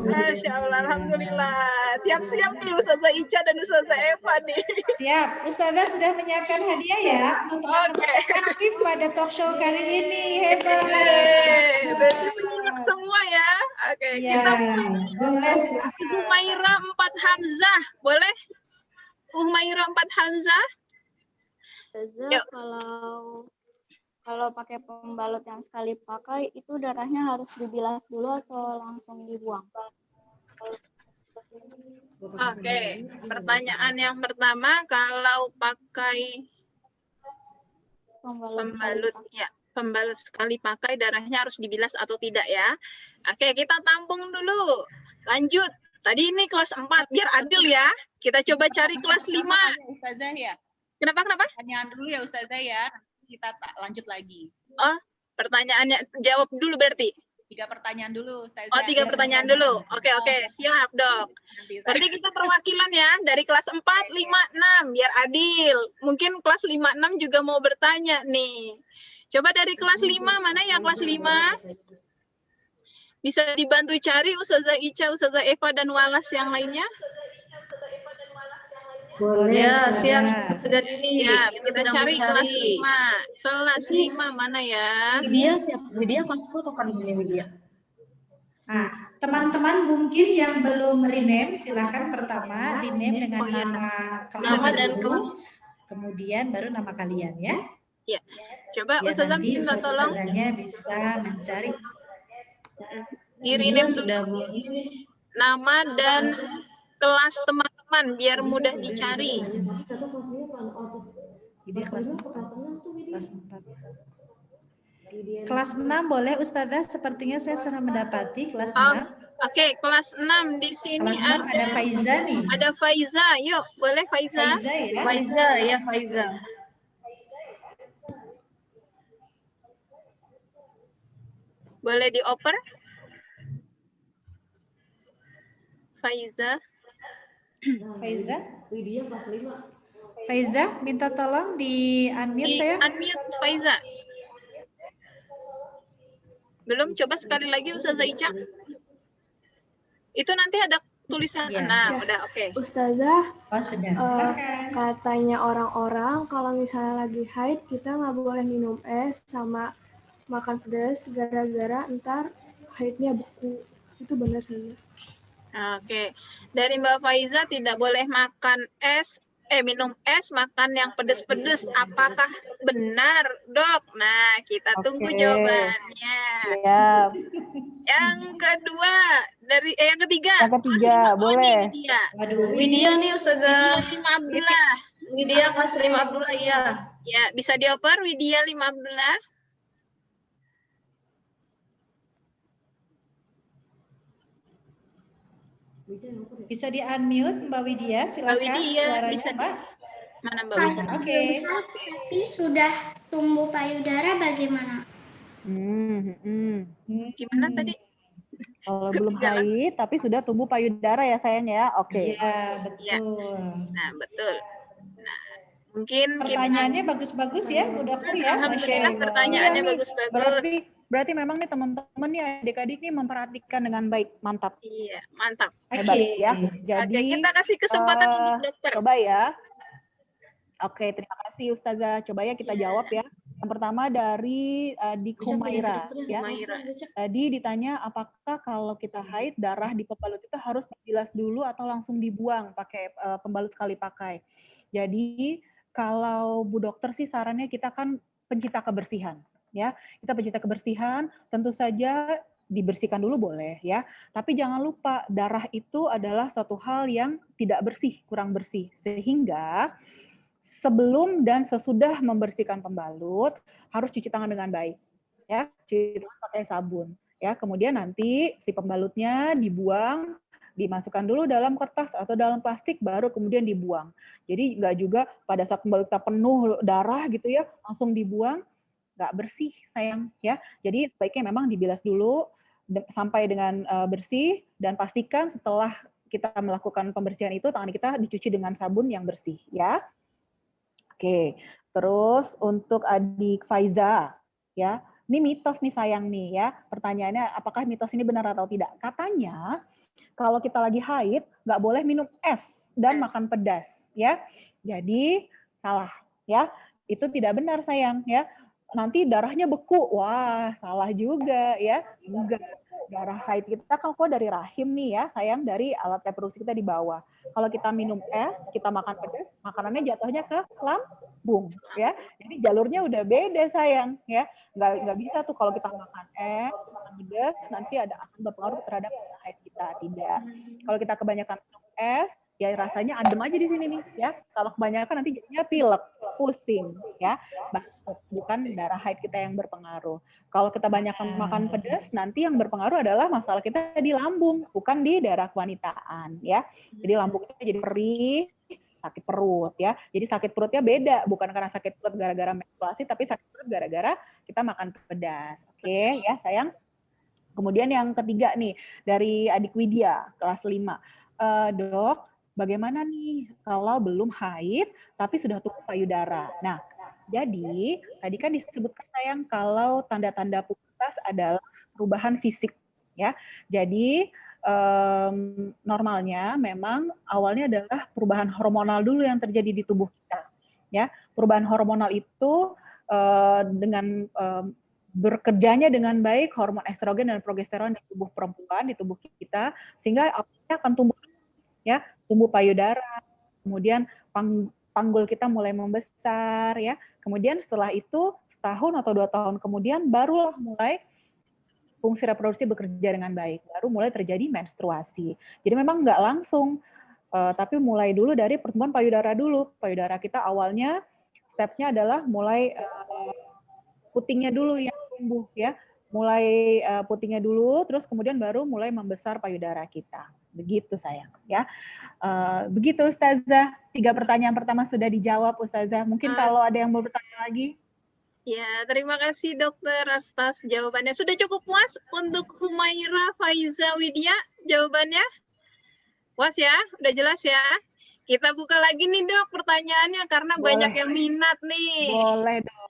Masya Allah, Alhamdulillah. Siap-siap nih Ustazah Ica dan Ustazah Eva nih. Siap, Ustazah sudah menyiapkan hadiah ya untuk teman-teman yang aktif pada talk show kali ini. Hebat. Berarti menyimak semua ya. Oke, Ya, kita boleh. Humaira 4 Hamzah, boleh? Humaira 4 Hamzah. Ustazah, kalau pakai pembalut yang sekali pakai itu darahnya harus dibilas dulu atau langsung dibuang? Oke, pertanyaan yang pertama, kalau pakai pembalut sekali pakai darahnya harus dibilas atau tidak ya? Oke, kita tampung dulu. Lanjut. Tadi ini kelas 4, biar adil ya. Kita coba cari kelas 5. Ustazah ya. Kenapa? Pertanyaan dulu ya Ustazah ya. Kita lanjut lagi. Oh, pertanyaannya jawab dulu berarti. 3 pertanyaan dulu Ustazah. Oh, 3 pertanyaan dulu. Oke, siap, Dok. Berarti kita perwakilan ya dari kelas 4, 5, 6 biar adil. Mungkin kelas 5, 6 juga mau bertanya nih. Coba dari kelas 5, mana ya kelas 5? Bisa dibantu cari Ustazah Ica, Ustazah Eva dan Walas yang lainnya? Boleh, ya, siap. Sudah ini. Siap, kita cari kelas 5. Kelas 5 mana ya? Widya siapa? Widya kelas 10 atau kan ini Widya? Nah, teman-teman mungkin yang belum rename, silahkan pertama rename dengan nama kelas. Nama dan kelas. Kemudian baru nama kalian ya. Ya, coba Ya, Ustazah nanti minta tolong. Ustazahnya bisa mencari. Di rename sudah nama dan kelas teman-teman biar mudah dicari. Jadi kelas 4. Kelas 6 boleh Ustazah, sepertinya saya sudah mendapati kelas 6. Oke, kelas 6 di sini kelas 6 ada Faiza nih. Ada Faiza, yuk boleh Faiza? Faiza ya. Faiza. Boleh dioper? Faiza. Widya kelas 5. Faiza, minta tolong di unmute saya. Unmute Faiza. Belum, coba sekali lagi Ustazah Ica. Itu nanti ada tulisan. Ya. Nah, udah oke. Ustazah, Silakan. katanya orang-orang kalau misalnya lagi haid kita nggak boleh minum es sama makan pedas gara-gara ntar haidnya beku. Itu benar sih? Oke. Dari Mbak Faiza tidak boleh makan es, minum es, makan yang pedas-pedas. Apakah benar, Dok? Nah, kita tunggu jawabannya. Siap. Yang kedua, yang ketiga. Yang ketiga, boleh. Widya nih Ustazah. 5 Abdullah. Widya kelas 5 Abdullah, iya. Ya, bisa dioper Widya 5 Abdullah. Bisa di unmute Mbak Widya, silakan. Mbak Widya, suaranya bisa Mbak. Mana Mbak Widya? Oke. Tapi sudah tumbuh payudara bagaimana? Gimana tadi? Kalau belum haid, tapi sudah tumbuh payudara ya sayang ya. Oke. Iya, betul. Nah, betul. Nah, mungkin pertanyaannya bagus-bagus ya, Bu Dokter ya. Alhamdulillah pertanyaannya bagus-bagus. Berarti memang nih teman-teman nih adik-adik nih memperhatikan dengan baik. Mantap. Iya, mantap. Hebat ya. Jadi kita kasih kesempatan untuk dokter. Coba ya. Oke, terima kasih Ustazah. Coba ya kita jawab ya. Yang pertama dari Dik Humaira ya. Tadi ditanya apakah kalau kita haid darah di pembalut itu harus dibilas dulu atau langsung dibuang pakai pembalut sekali pakai. Jadi kalau Bu Dokter sih sarannya kita kan pencinta kebersihan ya. Kita pencinta kebersihan, tentu saja dibersihkan dulu boleh ya. Tapi jangan lupa darah itu adalah suatu hal yang tidak bersih, kurang bersih. Sehingga sebelum dan sesudah membersihkan pembalut harus cuci tangan dengan baik ya, cuci tangan pakai sabun ya. Kemudian nanti si pembalutnya dibuang, dimasukkan dulu dalam kertas atau dalam plastik baru kemudian dibuang. Jadi nggak juga pada saat pembalut kita penuh darah gitu ya langsung dibuang. nggak bersih sayang ya. Jadi sebaiknya memang dibilas dulu sampai dengan bersih, dan pastikan setelah kita melakukan pembersihan itu tangan kita dicuci dengan sabun yang bersih ya. Oke, terus untuk adik Faiza ya, ini mitos nih sayang nih ya. Pertanyaannya apakah mitos ini benar atau tidak? Katanya kalau kita lagi haid nggak boleh minum es dan makan pedas ya. Jadi salah ya. Itu tidak benar sayang ya. Nanti darahnya beku. Wah, salah juga ya. Enggak. Darah haid kita kan kok dari rahim nih ya, sayang, dari alat reproduksi kita di bawah. Kalau kita minum es, kita makan pedas, makanannya jatuhnya ke lambung ya. Jadi jalurnya udah beda sayang ya. Nggak bisa tuh kalau kita makan es, makan pedas, nanti akan berpengaruh terhadap darah haid kita. Tidak. Kalau kita kebanyakan minum es, ya rasanya adem aja di sini nih ya. Kalau kebanyakan nanti jadinya pilek, pusing ya. Bukan darah haid kita yang berpengaruh. Kalau kita banyak makan pedas, nanti yang berpengaruh adalah masalah kita di lambung, bukan di daerah kewanitaan ya. Jadi lambung kita jadi perih, sakit perut ya. Jadi sakit perutnya beda, bukan karena sakit perut gara-gara menstruasi, tapi sakit perut gara-gara kita makan pedas. Oke ya sayang. Kemudian yang ketiga nih dari adik Widya kelas 5. Dok, bagaimana nih kalau belum haid tapi sudah tumbuh payudara? Nah, jadi tadi kan disebutkan sayang kalau tanda-tanda pubertas adalah perubahan fisik ya. Jadi normalnya memang awalnya adalah perubahan hormonal dulu yang terjadi di tubuh kita ya. Perubahan hormonal itu dengan bekerjanya dengan baik hormon estrogen dan progesteron di tubuh perempuan, di tubuh kita, sehingga awalnya akan tumbuh ya, tumbuh payudara, kemudian panggul kita mulai membesar ya. Kemudian setelah itu setahun atau 2 tahun kemudian barulah mulai fungsi reproduksi bekerja dengan baik, baru mulai terjadi menstruasi. Jadi memang nggak langsung, tapi mulai dulu dari pertumbuhan payudara dulu. Payudara kita awalnya stepnya adalah mulai putingnya dulu yang tumbuh ya, mulai putingnya dulu, terus kemudian baru mulai membesar payudara kita. Begitu sayang ya. Begitu Ustazah. 3 pertanyaan pertama sudah dijawab Ustazah. Mungkin kalau ada yang mau bertanya lagi. Ya, terima kasih dokter atas jawabannya. Sudah cukup puas untuk Humaira Faiza Widya jawabannya? Puas ya? Udah jelas ya? Kita buka lagi nih dok pertanyaannya karena banyak yang minat nih. Boleh dok.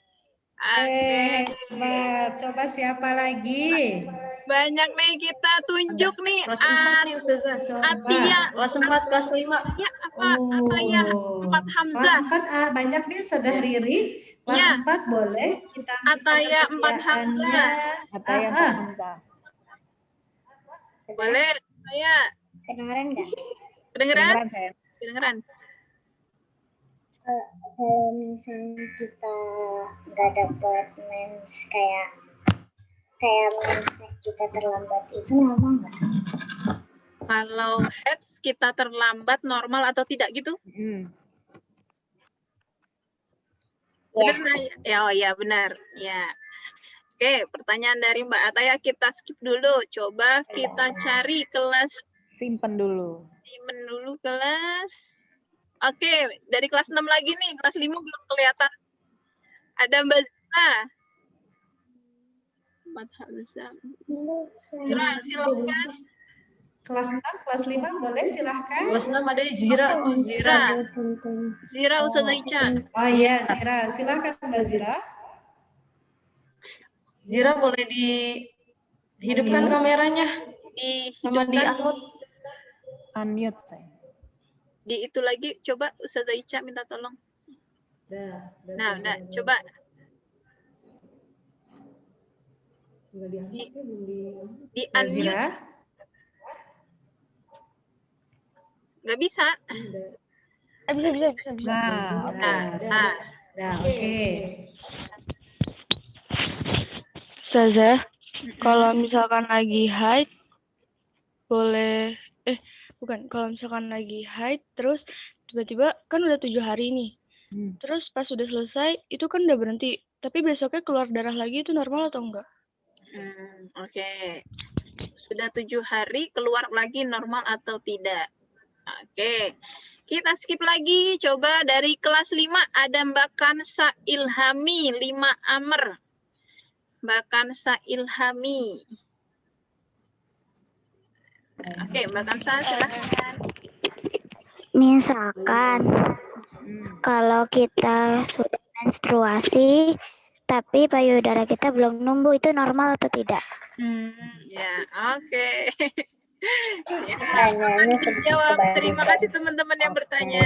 Hebat. Coba siapa lagi? Banyak nih kita tunjuk nih. Kelas 4 nih Ustazah. Atia. Kelas 4, kelas 5. Ya, apa ya? 4 Hamzah. Kelas 4 banyak nih Ustazah Riri. Kelas 4 boleh kita Ataya 4 Hamzah. Ataya 4 Hamzah. Boleh, Ataya. Kedengeran nggak? Kedengeran? Kedengeran. Kalau misalnya kita nggak dapat mens kayak mens kita terlambat itu normal nggak? Kalau head kita terlambat normal atau tidak gitu? Benar ya? Oh ya benar ya. Oke, pertanyaan dari Mbak Ataya kita skip dulu. Coba kita cari kelas. Simpen dulu. Simpen dulu kelas. Oke, dari kelas 6 lagi nih. Kelas 5 belum kelihatan. Ada Mbak Zira. Zira, silakan. Kelas 6, kelas 5 boleh silahkan. Kelas 6 ada Zira tuh, Zira. Zira Ustazah Ica. Oh iya, Zira. Silahkan Mbak Zira. Zira boleh dihidupkan kameranya. Sama di-unmute. Unmute saya. Di itu lagi, coba Ustazah Ica minta tolong. Nah, udah, coba. Di unmute. Nggak bisa. Bisa. Nah, oke. Ustazah, kalau misalkan lagi haid, boleh, kalau misalkan lagi haid, terus tiba-tiba kan udah 7 hari nih. Terus pas udah selesai, itu kan udah berhenti. Tapi besoknya keluar darah lagi, itu normal atau enggak? Oke. Sudah 7 hari, keluar lagi normal atau tidak? Oke. Kita skip lagi. Coba dari kelas 5 ada Mbak Kansa Ilhami 5 Amr. Mbak Kansa Ilhami. Oke, Mbak Kansa silahkan. Misalkan kalau kita sudah menstruasi tapi payudara kita belum numbuh, itu normal atau tidak? Ya, oke. Ya, dijawab. Terima kasih teman-teman yang bertanya.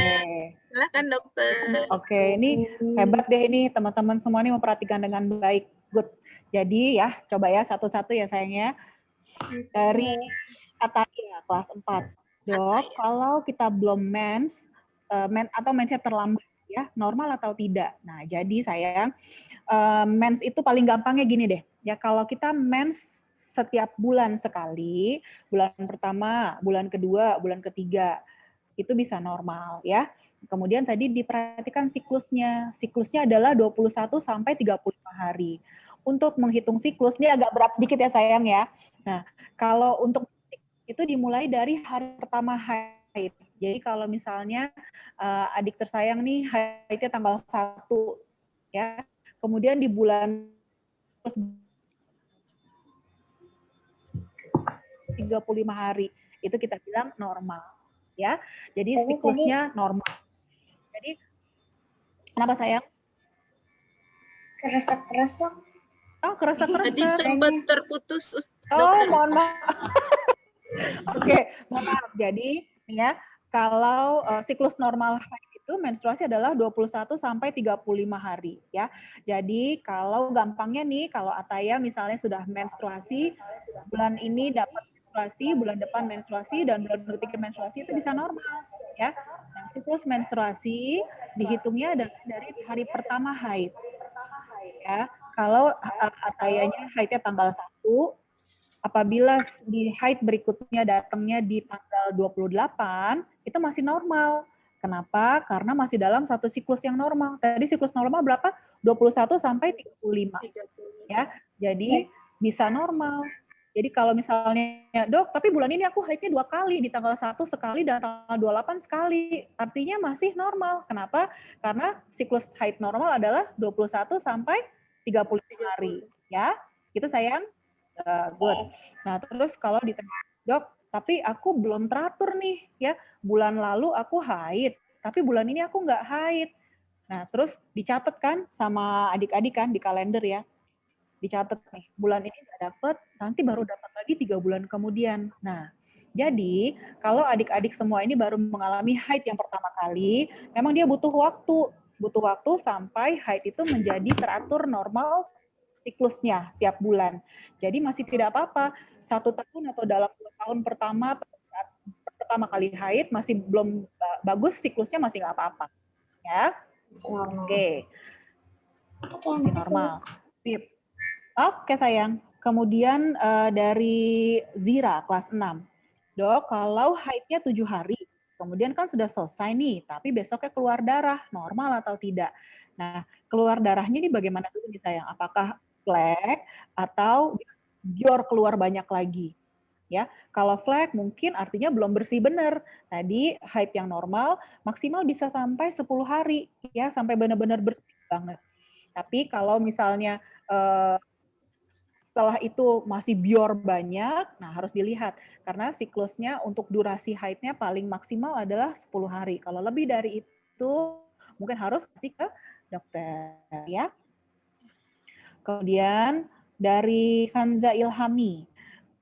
Silahkan dokter. Oke, ini hebat deh ini teman-teman semua ini memperhatikan dengan baik. Good. Jadi ya, coba ya satu-satu ya sayangnya. Dari Ataya kelas 4. Dok, kalau kita belum mens atau mensnya terlambat ya, normal atau tidak? Nah, jadi sayang, mens itu paling gampangnya gini deh. Ya, kalau kita mens setiap bulan sekali, bulan pertama, bulan kedua, bulan ketiga, itu bisa normal ya. Kemudian tadi diperhatikan siklusnya. Siklusnya adalah 21 sampai 35 hari. Untuk menghitung siklus, ini agak berat sedikit ya sayang ya. Nah, kalau untuk itu dimulai dari hari pertama haid. Jadi kalau misalnya adik tersayang nih haidnya tanggal 1 ya. Kemudian di bulan 35 hari itu kita bilang normal ya. Jadi siklusnya normal. Jadi kenapa sayang? Keresek-keresek. Oh, keresek-keresek. Tadi sempat terputus. Oh, mohon maaf. Oke, mohon maaf. Jadi ya, kalau siklus normal haid itu menstruasi adalah 21 sampai 35 hari ya. Jadi kalau gampangnya nih, kalau Ataya misalnya sudah menstruasi, bulan ini dapat menstruasi, bulan depan menstruasi, dan bulan ketiga menstruasi itu bisa normal ya. Nah, siklus menstruasi dihitungnya dari hari pertama haid. Ya, kalau Atayanya haidnya tanggal 1, apabila di haid berikutnya datangnya di tanggal 28, itu masih normal. Kenapa? Karena masih dalam satu siklus yang normal. Tadi siklus normal berapa? 21 sampai 35. Ya, jadi bisa normal. Jadi kalau misalnya, dok, tapi bulan ini aku haidnya 2 kali, di tanggal 1 sekali dan tanggal 28 sekali. Artinya masih normal. Kenapa? Karena siklus haid normal adalah 21 sampai 35 hari. Ya, itu sayang. Good. Nah, terus kalau ditanya, dok, tapi aku belum teratur nih, ya. Bulan lalu aku haid, tapi bulan ini aku nggak haid. Nah, terus dicatat kan sama adik-adik kan di kalender ya. Dicatat nih, bulan ini nggak dapet, nanti baru dapat lagi 3 bulan kemudian. Nah, jadi kalau adik-adik semua ini baru mengalami haid yang pertama kali, memang dia butuh waktu sampai haid itu menjadi teratur normal siklusnya tiap bulan. Jadi masih tidak apa-apa, 1 tahun atau dalam 2 tahun pertama kali haid masih belum bagus, siklusnya masih nggak apa-apa. Ya, oke. Masih normal. Sip. Oke sayang. Kemudian dari Zira kelas 6. Dok, kalau haidnya 7 hari, kemudian kan sudah selesai nih, tapi besoknya keluar darah, normal atau tidak? Nah, keluar darahnya ini bagaimana dulu nih sayang? Apakah flek atau bior keluar banyak lagi? Ya, kalau flek mungkin artinya belum bersih benar. Tadi haid yang normal maksimal bisa sampai 10 hari, ya, sampai benar-benar bersih banget. Tapi kalau misalnya setelah itu masih bior banyak, nah harus dilihat. Karena siklusnya untuk durasi haidnya paling maksimal adalah 10 hari. Kalau lebih dari itu, mungkin harus kasih ke dokter. Ya. Kemudian dari Hanza Ilhami,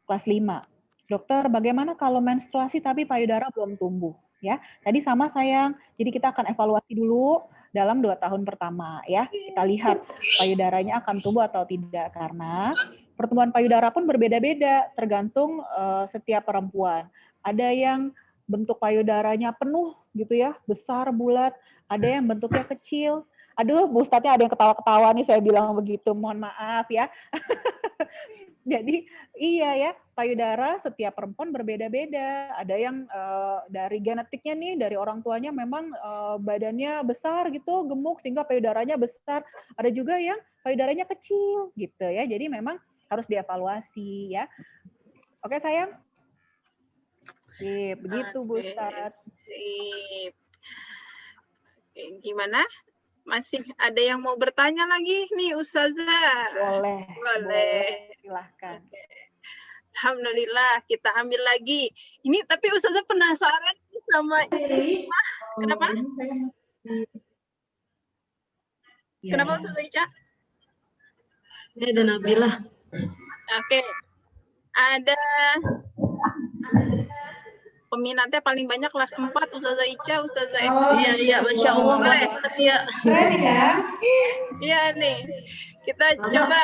kelas 5. Dokter, bagaimana kalau menstruasi tapi payudara belum tumbuh? Ya, tadi sama sayang. Jadi kita akan evaluasi dulu dalam 2 tahun pertama ya. Kita lihat payudaranya akan tumbuh atau tidak, karena pertumbuhan payudara pun berbeda-beda tergantung setiap perempuan. Ada yang bentuk payudaranya penuh gitu ya, besar, bulat. Ada yang bentuknya kecil. Aduh, Bu Ustadznya ada yang ketawa-ketawa nih saya bilang begitu. Mohon maaf ya. Jadi iya ya, payudara setiap perempuan berbeda-beda. Ada yang dari genetiknya nih, dari orang tuanya memang badannya besar gitu, gemuk sehingga payudaranya besar. Ada juga yang payudaranya kecil gitu ya. Jadi memang harus dievaluasi ya. Oke sayang? Sip, begitu Bu Ustadz. Sip. Gimana? Masih ada yang mau bertanya lagi nih Ustazah? Boleh. Silahkan. Alhamdulillah, kita ambil lagi. Ini tapi Ustazah penasaran sama kenapa? Kenapa Ustazah Ica? Ini ada Nabila. Oke. Ada peminatnya paling banyak kelas 4, Ustazah Ica, Ustazah Eva. Iya, Masya Allah. Boleh. Keren ya. Iya nih. Kita coba.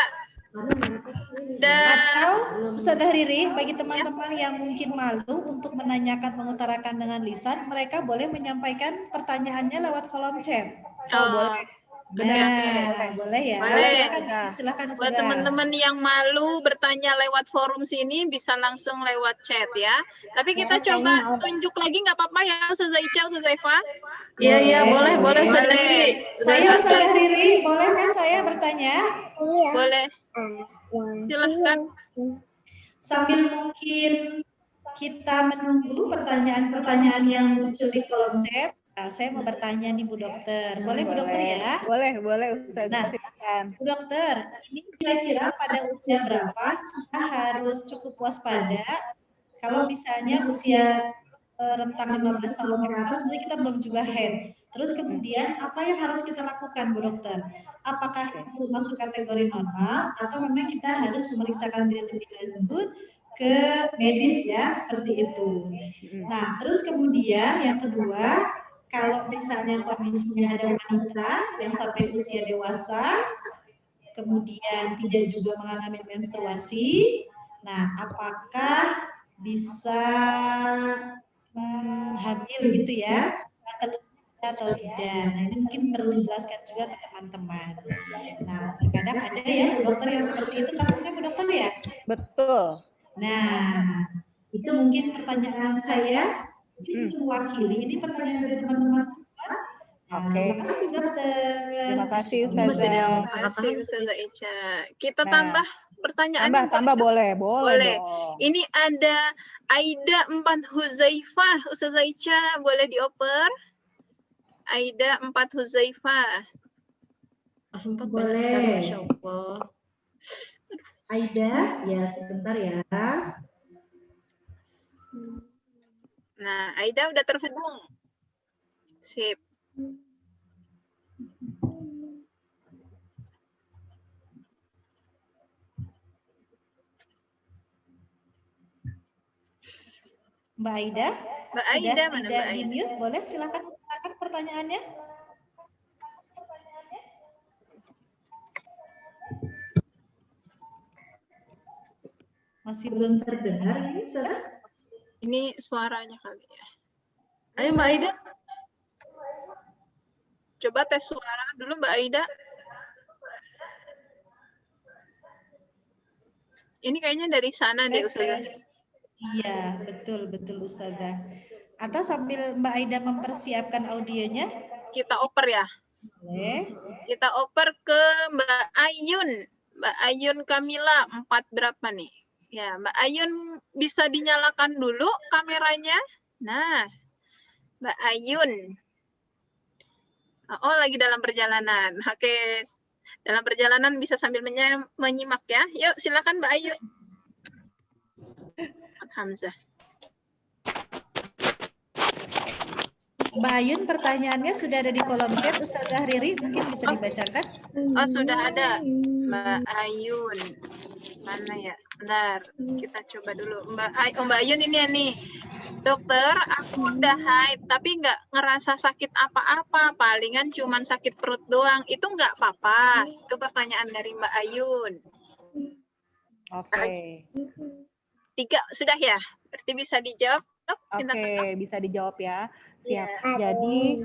Atau Ustazah Riri, bagi teman-teman yang mungkin malu untuk menanyakan, mengutarakan dengan lisan, mereka boleh menyampaikan pertanyaannya lewat kolom chat. Boleh. Boleh ya. Boleh. Silakan Buat Ustazah. teman-teman yang malu bertanya lewat forum sini bisa langsung lewat chat ya. Tapi kita coba tunjuk lagi nggak apa-apa ya Ustazah Ica, Ustazah Eva? Iya, boleh Ustazah Riri. Saya Ustazah Riri, boleh kan saya bertanya? Iya. Boleh. Silahkan. Sambil mungkin kita menunggu pertanyaan-pertanyaan yang muncul di kolom chat. Nah, saya mau bertanya nih Bu Dokter. Boleh Bu Dokter ya? Boleh Ustazah. Nah, silakan. Bu Dokter, ini kira-kira pada usia berapa kita harus cukup waspada kalau misalnya usia rentang 15 tahun ke atas, maksudnya kita belum juga haid. Terus kemudian apa yang harus kita lakukan Bu Dokter? Apakah itu masuk kategori normal atau memang kita harus memeriksakan diri lebih lanjut ke medis ya, seperti itu. Nah, terus kemudian yang kedua, kalau misalnya kondisinya ada wanita yang sampai usia dewasa, kemudian tidak juga mengalami menstruasi, nah apakah bisa hamil gitu ya, atau tidak. Nah ini mungkin perlu dijelaskan juga ke teman-teman. Nah terkadang ada ya Bu Dokter yang seperti itu kasusnya Bu Dokter ya? Betul. Nah itu mungkin pertanyaan saya. Mewakili ini pertanyaan dari teman-teman semua. Oke. Terima kasih Dokter. Terima kasih Terima Ustazah. kasih Ustazah Ica. Kita tambah pertanyaan. Tambah boleh. Ini ada Aida 4 Huzaifah. Ustazah Ica boleh dioper? Aida 4 Huzaifah. Sempat banyak sekali, Masya Allah. Aida, ya sebentar ya. Nah, Aida udah terhubung. Sip. Mbak Aida, Mbak Aida mana Mbak di Aida? mute, boleh silakan pertanyaannya. Masih belum terdengar ini, Saudara? Ini suaranya kali ya. Ayo Mbak Aida. Coba tes suara dulu Mbak Aida. Ini kayaknya dari sana deh Ustazah. Iya, betul Ustazah. Atau sambil Mbak Aida mempersiapkan audionya, kita oper ya. Boleh. Kita oper ke Mbak Ayun. Mbak Ayun Kamila 4 berapa nih? Ya, Mbak Ayun bisa dinyalakan dulu kameranya. Nah, Mbak Ayun. Oh, lagi dalam perjalanan. Oke, dalam perjalanan bisa sambil menyimak ya. Yuk, silakan Mbak Ayun. Hamzah. Mbak Ayun, pertanyaannya sudah ada di kolom chat. Ustazah Riri mungkin bisa dibacakan. Oh, sudah ada. Mbak Ayun. Mana ya? Bentar, kita coba dulu. Mbak Ayun ini ya nih. Dokter, aku udah haid, tapi nggak ngerasa sakit apa-apa. Palingan cuman sakit perut doang. Itu nggak apa-apa. Itu pertanyaan dari Mbak Ayun. Oke. 3 sudah ya? Berarti bisa dijawab. Oke, bisa dijawab ya. Siap. Jadi,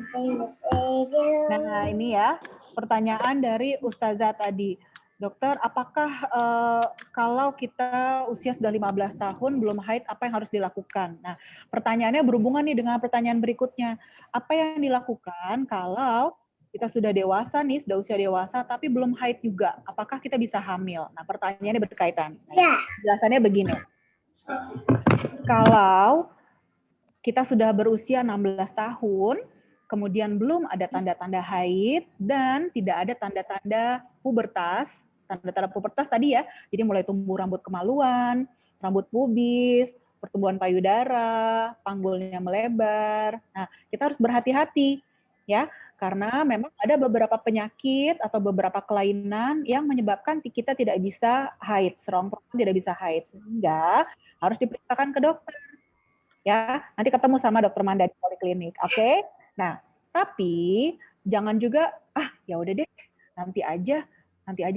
nah ini ya pertanyaan dari Ustazah tadi. Dokter, apakah kalau kita usia sudah 15 tahun belum haid, apa yang harus dilakukan? Nah, pertanyaannya berhubungan nih dengan pertanyaan berikutnya. Apa yang dilakukan kalau kita sudah dewasa nih, sudah usia dewasa, tapi belum haid juga? Apakah kita bisa hamil? Nah, pertanyaannya berkaitan. Penjelasannya begini. Kalau kita sudah berusia 16 tahun, kemudian belum ada tanda-tanda haid, dan tidak ada tanda-tanda pubertas. Tanda-tanda pubertas tadi ya, jadi mulai tumbuh rambut kemaluan, rambut pubis, pertumbuhan payudara, panggulnya melebar. Nah, kita harus berhati-hati ya, karena memang ada beberapa penyakit atau beberapa kelainan yang menyebabkan kita tidak bisa haid, seorang perempuan tidak bisa haid, sehingga harus diperiksakan ke dokter. Ya, nanti ketemu sama dokter Manda di poliklinik, oke? Nah, tapi jangan juga ya udah deh, nanti aja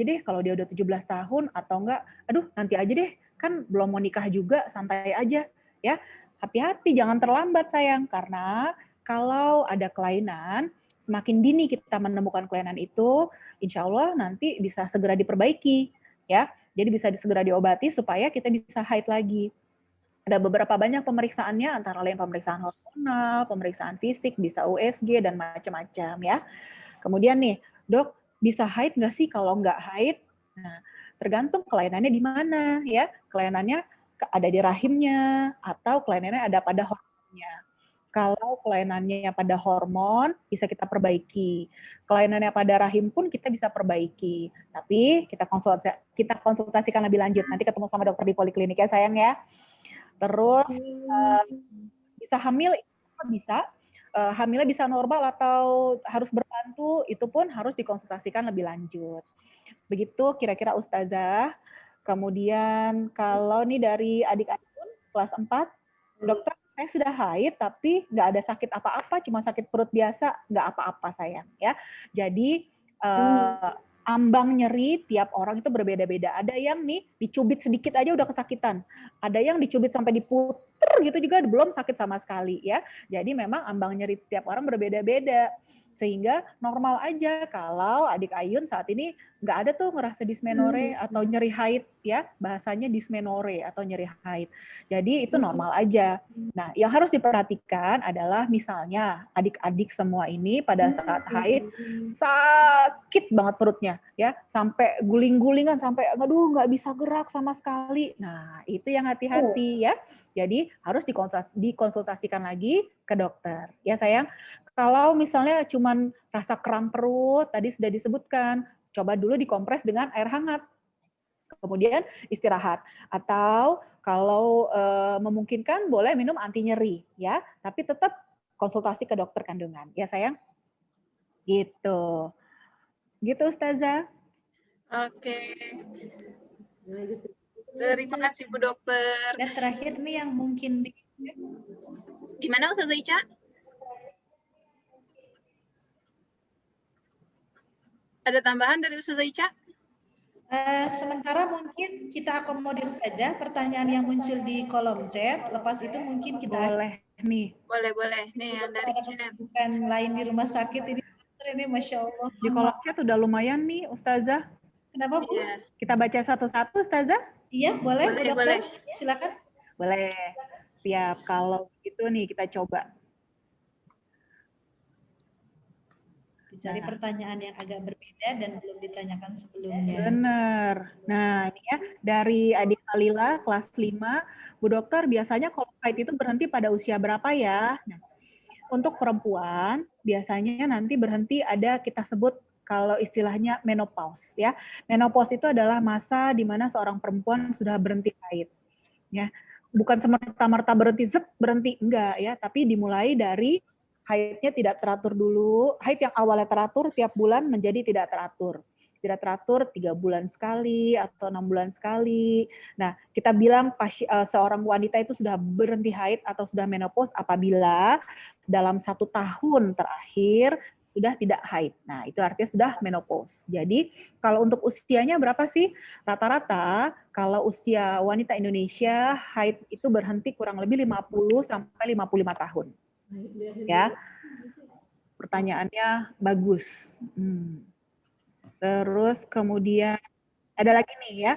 deh kalau dia udah 17 tahun atau enggak, aduh nanti aja deh, kan belum mau nikah juga, santai aja ya. Hati-hati, jangan terlambat sayang, karena kalau ada kelainan, semakin dini kita menemukan kelainan itu, insya Allah nanti bisa segera diperbaiki ya. Jadi bisa segera diobati supaya kita bisa haid lagi. Ada beberapa banyak pemeriksaannya, antara lain pemeriksaan hormonal, pemeriksaan fisik, bisa USG, dan macam-macam ya. Kemudian nih, dok, bisa haid nggak sih kalau nggak haid? Nah, tergantung kelainannya di mana ya. Kelainannya ada di rahimnya, atau kelainannya ada pada hormonnya. Kalau kelainannya pada hormon, bisa kita perbaiki. Kelainannya pada rahim pun kita bisa perbaiki. Tapi kita konsultasikan lebih lanjut. Nanti ketemu sama dokter di poliklinik ya sayang ya. Terus bisa hamil, bisa. Hamilnya bisa normal atau harus berbantu, itu pun harus dikonsultasikan lebih lanjut. Begitu kira-kira Ustazah. Kemudian kalau nih dari adik-adik pun kelas 4, dokter saya sudah haid tapi nggak ada sakit apa-apa, cuma sakit perut biasa, nggak apa-apa sayang ya. Jadi ambang nyeri tiap orang itu berbeda-beda. Ada yang nih dicubit sedikit aja udah kesakitan. Ada yang dicubit sampai diputer gitu juga belum sakit sama sekali ya. Jadi memang ambang nyeri setiap orang berbeda-beda. Sehingga normal aja kalau adik Ayun saat ini nggak ada tuh ngerasa dysmenore atau nyeri haid ya, bahasanya dysmenore atau nyeri haid. Jadi itu normal aja. Nah, yang harus diperhatikan adalah misalnya adik-adik semua ini pada saat haid sakit banget perutnya ya, sampai guling-gulingan, sampai aduh nggak bisa gerak sama sekali. Nah, itu yang hati-hati ya. Jadi harus dikonsultasikan lagi ke dokter. Ya sayang, kalau misalnya cuman rasa kram perut, tadi sudah disebutkan, coba dulu dikompres dengan air hangat. Kemudian istirahat. Atau kalau memungkinkan boleh minum anti nyeri ya, tapi tetap konsultasi ke dokter kandungan. Ya sayang? Gitu. Gitu Ustazah. Oke. Terima kasih Bu Dokter. Dan terakhir nih yang mungkin Gimana Ustazah Ica? Ada tambahan dari Ustazah Ica? Sementara mungkin kita akomodir saja pertanyaan yang muncul di kolom chat. Lepas itu mungkin kita boleh nih. Boleh. Nih yang dari chat. Bukan lain di rumah sakit ini Masya Allah. Di kolom chat udah lumayan nih Ustazah. Kenapa Bu? Iya. Kita baca satu-satu Ustazah? Iya boleh Bu Dokter. Silakan. Boleh. Siap. Kalau gitu nih kita coba. Cari pertanyaan yang agak berbeda dan belum ditanyakan sebelumnya. Benar. Nah, ini ya dari adik Kalila kelas 5, Bu Dokter biasanya kalau haid itu berhenti pada usia berapa ya? Nah, untuk perempuan biasanya nanti berhenti ada kita sebut kalau istilahnya menopause ya. Menopause itu adalah masa di mana seorang perempuan sudah berhenti haid. Ya. Bukan semerta-merta berhenti enggak ya, tapi dimulai dari haidnya tidak teratur dulu, haid yang awalnya teratur tiap bulan menjadi tidak teratur. Tidak teratur 3 bulan sekali atau 6 bulan sekali. Nah, kita bilang seorang wanita itu sudah berhenti haid atau sudah menopause apabila dalam 1 tahun terakhir sudah tidak haid. Nah, itu artinya sudah menopause. Jadi, kalau untuk usianya berapa sih? Rata-rata kalau usia wanita Indonesia haid itu berhenti kurang lebih 50 sampai 55 tahun. Ya, pertanyaannya bagus. Terus kemudian ada lagi nih ya,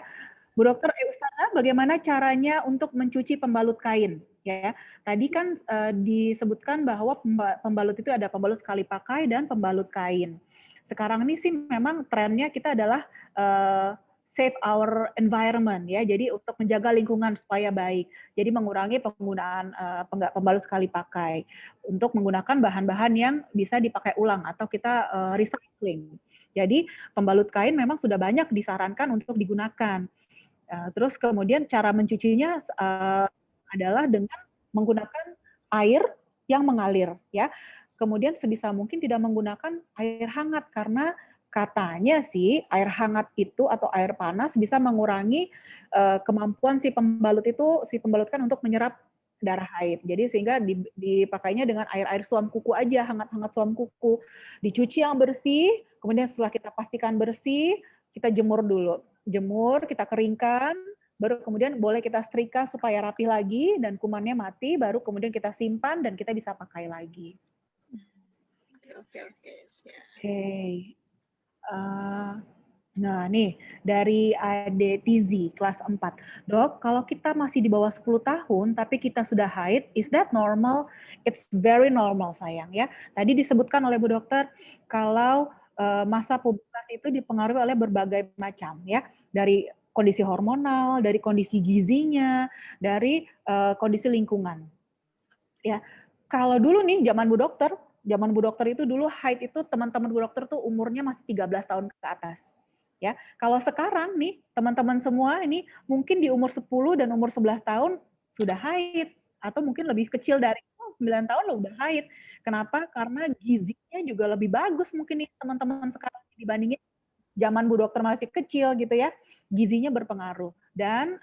Bu Dokter, Ustazah, bagaimana caranya untuk mencuci pembalut kain? Ya, tadi kan disebutkan bahwa pembalut itu ada pembalut sekali pakai dan pembalut kain. Sekarang ini sih memang trennya kita adalah save our environment ya. Jadi untuk menjaga lingkungan supaya baik. Jadi mengurangi penggunaan pembalut sekali pakai untuk menggunakan bahan-bahan yang bisa dipakai ulang atau kita recycling. Jadi pembalut kain memang sudah banyak disarankan untuk digunakan. Terus kemudian cara mencucinya adalah dengan menggunakan air yang mengalir ya. Kemudian sebisa mungkin tidak menggunakan air hangat karena katanya sih air hangat itu atau air panas bisa mengurangi kemampuan si pembalut kan untuk menyerap darah haid. Jadi sehingga dipakainya dengan air suam kuku aja, hangat-hangat suam kuku. Dicuci yang bersih, kemudian setelah kita pastikan bersih, kita jemur dulu. Jemur, kita keringkan, baru kemudian boleh kita setrika supaya rapi lagi dan kumannya mati, baru kemudian kita simpan dan kita bisa pakai lagi. Oke. Nah nih, dari Ade Tizi, kelas 4. Dok, kalau kita masih di bawah 10 tahun, tapi kita sudah haid, is that normal? It's very normal, sayang ya. Tadi disebutkan oleh Bu Dokter, kalau masa pubertas itu dipengaruhi oleh berbagai macam ya, dari kondisi hormonal, dari kondisi gizinya, dari kondisi lingkungan. Ya, kalau dulu nih zaman Bu Dokter itu dulu haid itu teman-teman Bu Dokter tuh umurnya masih 13 tahun ke atas. Ya, kalau sekarang nih teman-teman semua ini mungkin di umur 10 dan umur 11 tahun sudah haid atau mungkin lebih kecil dari 9 tahun lo udah haid. Kenapa? Karena gizinya juga lebih bagus mungkin nih teman-teman sekarang dibandingin zaman Bu Dokter masih kecil gitu ya. Gizinya berpengaruh. Dan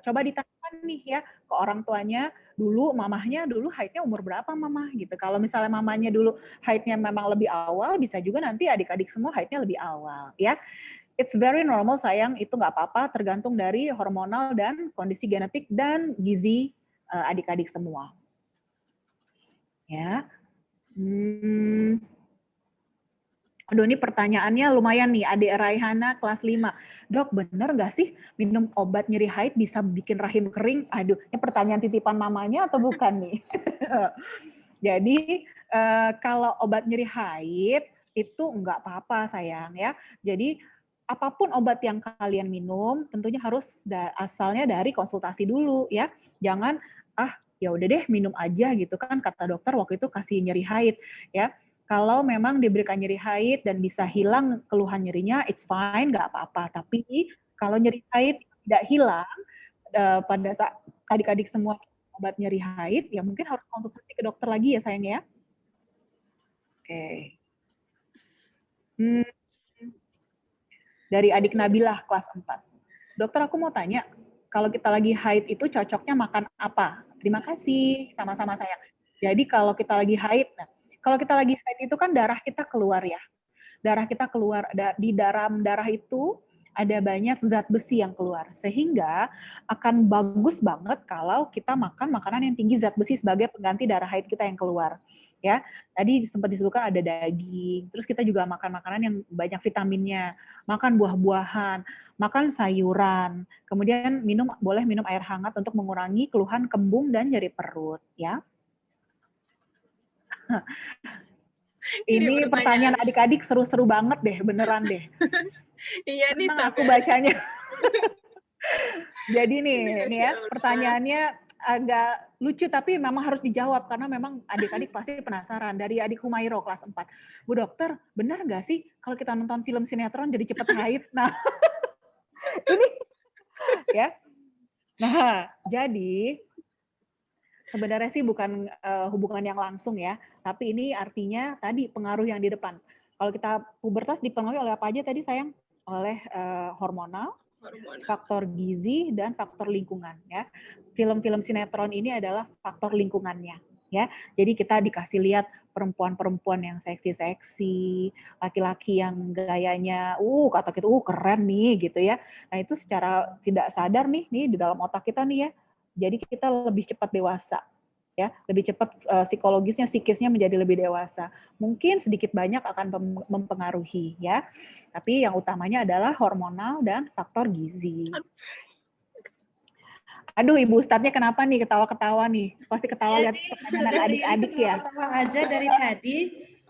coba ditanyakan nih ya ke orang tuanya, dulu mamahnya dulu haidnya umur berapa mamah gitu. Kalau misalnya mamanya dulu haidnya memang lebih awal, bisa juga nanti adik-adik semua haidnya lebih awal ya. It's very normal sayang, itu nggak apa-apa, tergantung dari hormonal dan kondisi genetik dan gizi adik-adik semua. Ya. Aduh, ini pertanyaannya lumayan nih, Adik Raihana kelas 5. Dok, bener nggak sih minum obat nyeri haid bisa bikin rahim kering? Aduh, ini pertanyaan titipan mamanya atau bukan nih? Jadi, kalau obat nyeri haid itu nggak apa-apa sayang ya. Jadi, apapun obat yang kalian minum, tentunya harus asalnya dari konsultasi dulu ya. Jangan, ya udah deh minum aja gitu kan, kata dokter waktu itu kasih nyeri haid ya. Kalau memang diberikan nyeri haid dan bisa hilang keluhan nyerinya, it's fine, nggak apa-apa. Tapi kalau nyeri haid tidak hilang, pada saat adik-adik semua obat nyeri haid, ya mungkin harus konsultasi ke dokter lagi ya sayang ya. Oke. Dari adik Nabilah kelas 4. Dokter, aku mau tanya, kalau kita lagi haid itu cocoknya makan apa? Terima kasih, sama-sama sayang. Jadi kalau kita lagi haid, kalau kita lagi haid itu kan darah kita keluar ya. Darah kita keluar, di dalam darah itu ada banyak zat besi yang keluar. Sehingga akan bagus banget kalau kita makan makanan yang tinggi zat besi sebagai pengganti darah haid kita yang keluar. Ya, tadi sempat disebutkan ada daging, terus kita juga makan makanan yang banyak vitaminnya, makan buah-buahan, makan sayuran, kemudian boleh minum air hangat untuk mengurangi keluhan kembung dan nyeri perut, ya. Ini pertanyaan adik-adik seru-seru banget deh, beneran deh. Iya nih, aku bacanya. Jadi nih ya, pertanyaannya agak lucu tapi memang harus dijawab karena memang adik-adik pasti penasaran. Dari adik Humairo kelas 4. Bu Dokter, benar nggak sih kalau kita nonton film sinetron jadi cepet haid? Nah, ini ya. Nah, jadi sebenarnya sih bukan hubungan yang langsung ya, tapi ini artinya tadi pengaruh yang di depan. Kalau kita pubertas dipengaruhi oleh apa aja tadi sayang? Oleh hormonal, faktor gizi, dan faktor lingkungan ya. Film-film sinetron ini adalah faktor lingkungannya ya. Jadi kita dikasih lihat perempuan-perempuan yang seksi-seksi, laki-laki yang gayanya kata kita keren nih gitu ya. Nah, itu secara tidak sadar nih di dalam otak kita nih ya. Jadi kita lebih cepat dewasa. Ya, lebih cepat psikologisnya, psikisnya menjadi lebih dewasa. Mungkin sedikit banyak akan mempengaruhi ya. Tapi yang utamanya adalah hormonal dan faktor gizi. Aduh, Ibu Ustadznya kenapa nih ketawa-ketawa nih? Pasti ketawa lihat pertanyaan adik-adik ya. Ketawa aja dari tadi.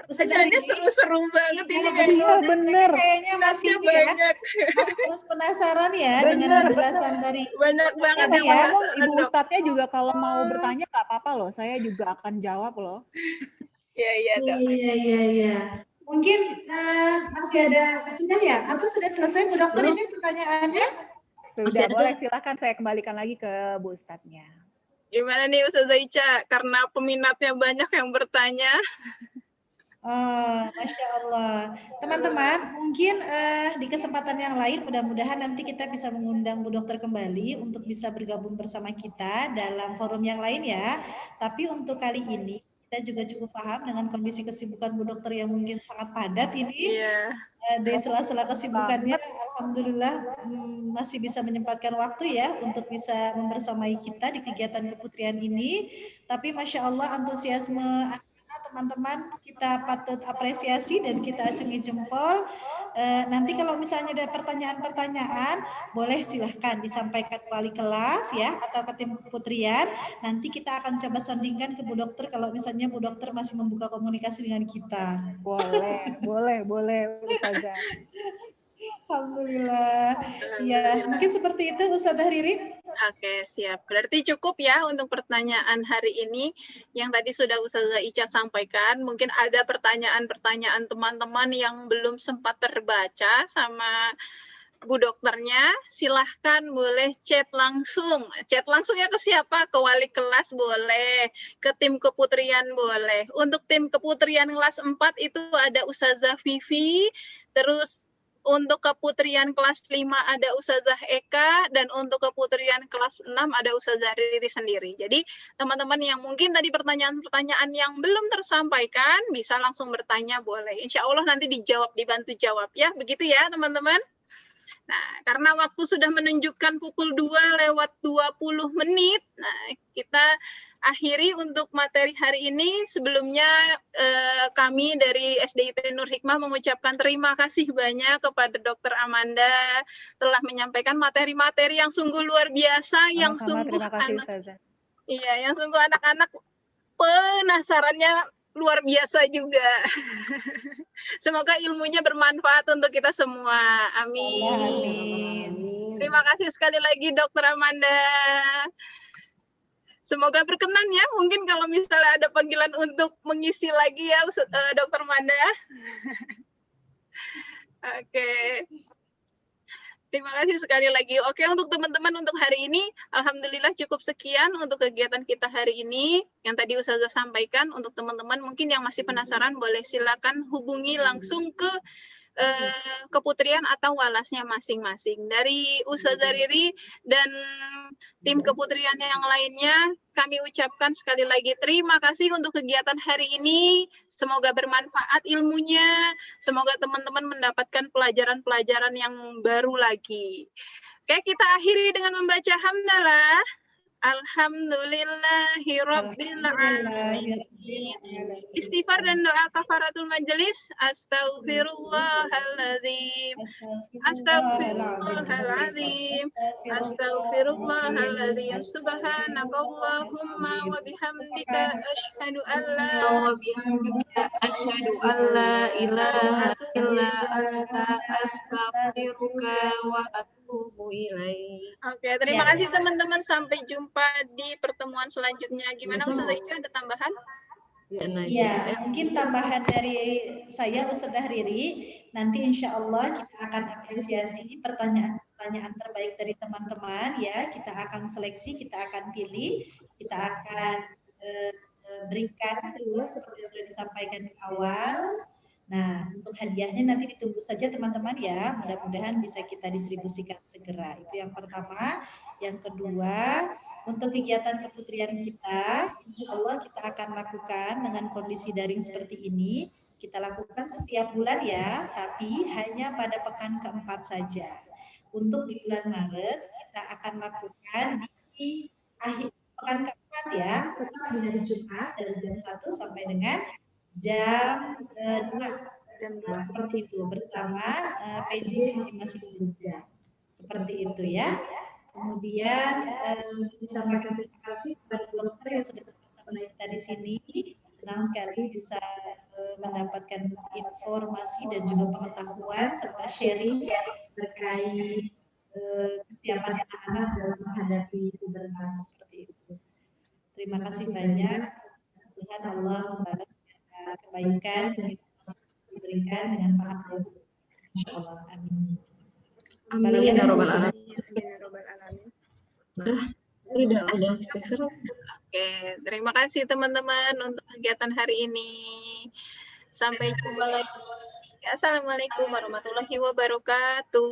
Jadi seru-seru banget ini bener. Kayaknya masih banyak. Masih terus penasaran ya dengan penjelasan dari banyak banget ya. Ibu Ustadznya juga kalau mau bertanya nggak apa-apa loh, saya juga akan jawab loh. Iya. Mungkin masih ada sudah ya? Atau sudah selesai Bu Dokter ini pertanyaannya? Sudah, boleh silakan saya kembalikan lagi ke Bu Ustadznya. Gimana nih Ustazah Ica? Karena peminatnya banyak yang bertanya. Masya Allah. Teman-teman, mungkin di kesempatan yang lain mudah-mudahan nanti kita bisa mengundang Bu Dokter kembali untuk bisa bergabung bersama kita dalam forum yang lain ya. Tapi untuk kali ini kita juga cukup paham dengan kondisi kesibukan Bu Dokter yang mungkin sangat padat ini. Di sela-sela kesibukannya, alhamdulillah masih bisa menyempatkan waktu ya untuk bisa membersamai kita di kegiatan keputrian ini. Tapi Masya Allah antusiasme teman-teman kita patut apresiasi dan kita acungi jempol. Nanti kalau misalnya ada pertanyaan-pertanyaan, boleh silahkan disampaikan ke wali kelas ya atau ke tim keputrian. Nanti kita akan coba sondingkan ke Bu Dokter kalau misalnya Bu Dokter masih membuka komunikasi dengan kita. Boleh Ustazah. Alhamdulillah. Ya, mungkin seperti itu Ustazah Riri. Oke, siap. Berarti cukup ya untuk pertanyaan hari ini yang tadi sudah Ustazah Ica sampaikan. Mungkin ada pertanyaan-pertanyaan teman-teman yang belum sempat terbaca sama Bu Dokternya. Silahkan boleh chat langsung. Chat langsungnya ke siapa? Ke wali kelas boleh, ke tim keputrian boleh. Untuk tim keputrian kelas 4 itu ada Ustazah Vivi, terus untuk keputrian kelas 5 ada Ustazah Eka, dan untuk keputrian kelas 6 ada Ustazah Riri sendiri. Jadi teman-teman yang mungkin tadi pertanyaan-pertanyaan yang belum tersampaikan, bisa langsung bertanya boleh. Insya Allah nanti dijawab, dibantu jawab ya. Begitu ya teman-teman. Nah, karena waktu sudah menunjukkan pukul 2:20 menit, nah kita akhiri untuk materi hari ini. Sebelumnya kami dari SDIT Nur Hikmah mengucapkan terima kasih banyak kepada Dr. Amanda telah menyampaikan materi-materi yang sungguh luar biasa, yang sungguh yang sungguh anak-anak penasarannya luar biasa juga. Semoga ilmunya bermanfaat untuk kita semua. Amin. Terima kasih sekali lagi Dr. Amanda. Semoga berkenan ya, mungkin kalau misalnya ada panggilan untuk mengisi lagi ya Dr. Amanda. Oke. Terima kasih sekali lagi. Oke, untuk teman-teman untuk hari ini, alhamdulillah cukup sekian untuk kegiatan kita hari ini. Yang tadi Ustazah sampaikan, untuk teman-teman mungkin yang masih penasaran, boleh silakan hubungi langsung ke keputrian atau walasnya masing-masing. Dari Ustazah Riri dan tim keputrian yang lainnya, kami ucapkan sekali lagi terima kasih untuk kegiatan hari ini. Semoga bermanfaat ilmunya. Semoga teman-teman mendapatkan pelajaran-pelajaran yang baru lagi. Oke, kita akhiri dengan membaca hamdalah. Alhamdulillahirabbil alamin. Istighfar dan doa kafaratul majelis. Astaghfirullahaladzim. Astaghfirullahaladzim. Astaghfirullahaladzim. Subhanakallahumma wa bihamdika asyhadu an la ilaha illa anta astaghfiruka wa atubu ilaik. Oke, terima kasih teman-teman. Sampai jumpa di pertemuan selanjutnya. Gimana Ustazah Ica, ada tambahan? Ya, mungkin tambahan dari saya Ustazah Riri, nanti insya Allah kita akan apresiasi pertanyaan-pertanyaan terbaik dari teman-teman ya. Kita akan seleksi, kita akan pilih, kita akan berikan dulu seperti yang sudah disampaikan di awal. Nah, untuk hadiahnya nanti ditunggu saja teman-teman ya. Mudah-mudahan bisa kita distribusikan segera. Itu yang pertama. Yang kedua, untuk kegiatan keputrian kita, insya Allah kita akan lakukan dengan kondisi daring seperti ini. Kita lakukan setiap bulan ya, tapi hanya pada pekan keempat saja. Untuk di bulan Maret, kita akan lakukan di akhir pekan keempat ya, tetap di hari Jumat dari jam 1 sampai dengan jam 2. Seperti itu, bersama PJ masing-masing juga. Seperti itu ya. Kemudian disampaikan terima kasih kepada dokter yang sudah bersama kita di sini. Senang sekali bisa mendapat informasi dan juga pengetahuan serta sharing terkait kesiapan anak-anak dalam menghadapi pubertas seperti itu. Terima kasih banyak. Tuhan Allah membalas kebaikan yang diberikan dengan pahala. Insyaallah. Amin. Amin ya robbal alamin. Udah Stepher. Oke, terima kasih teman-teman untuk kegiatan hari ini. Sampai jumpa lagi. Assalamualaikum warahmatullahi wabarakatuh.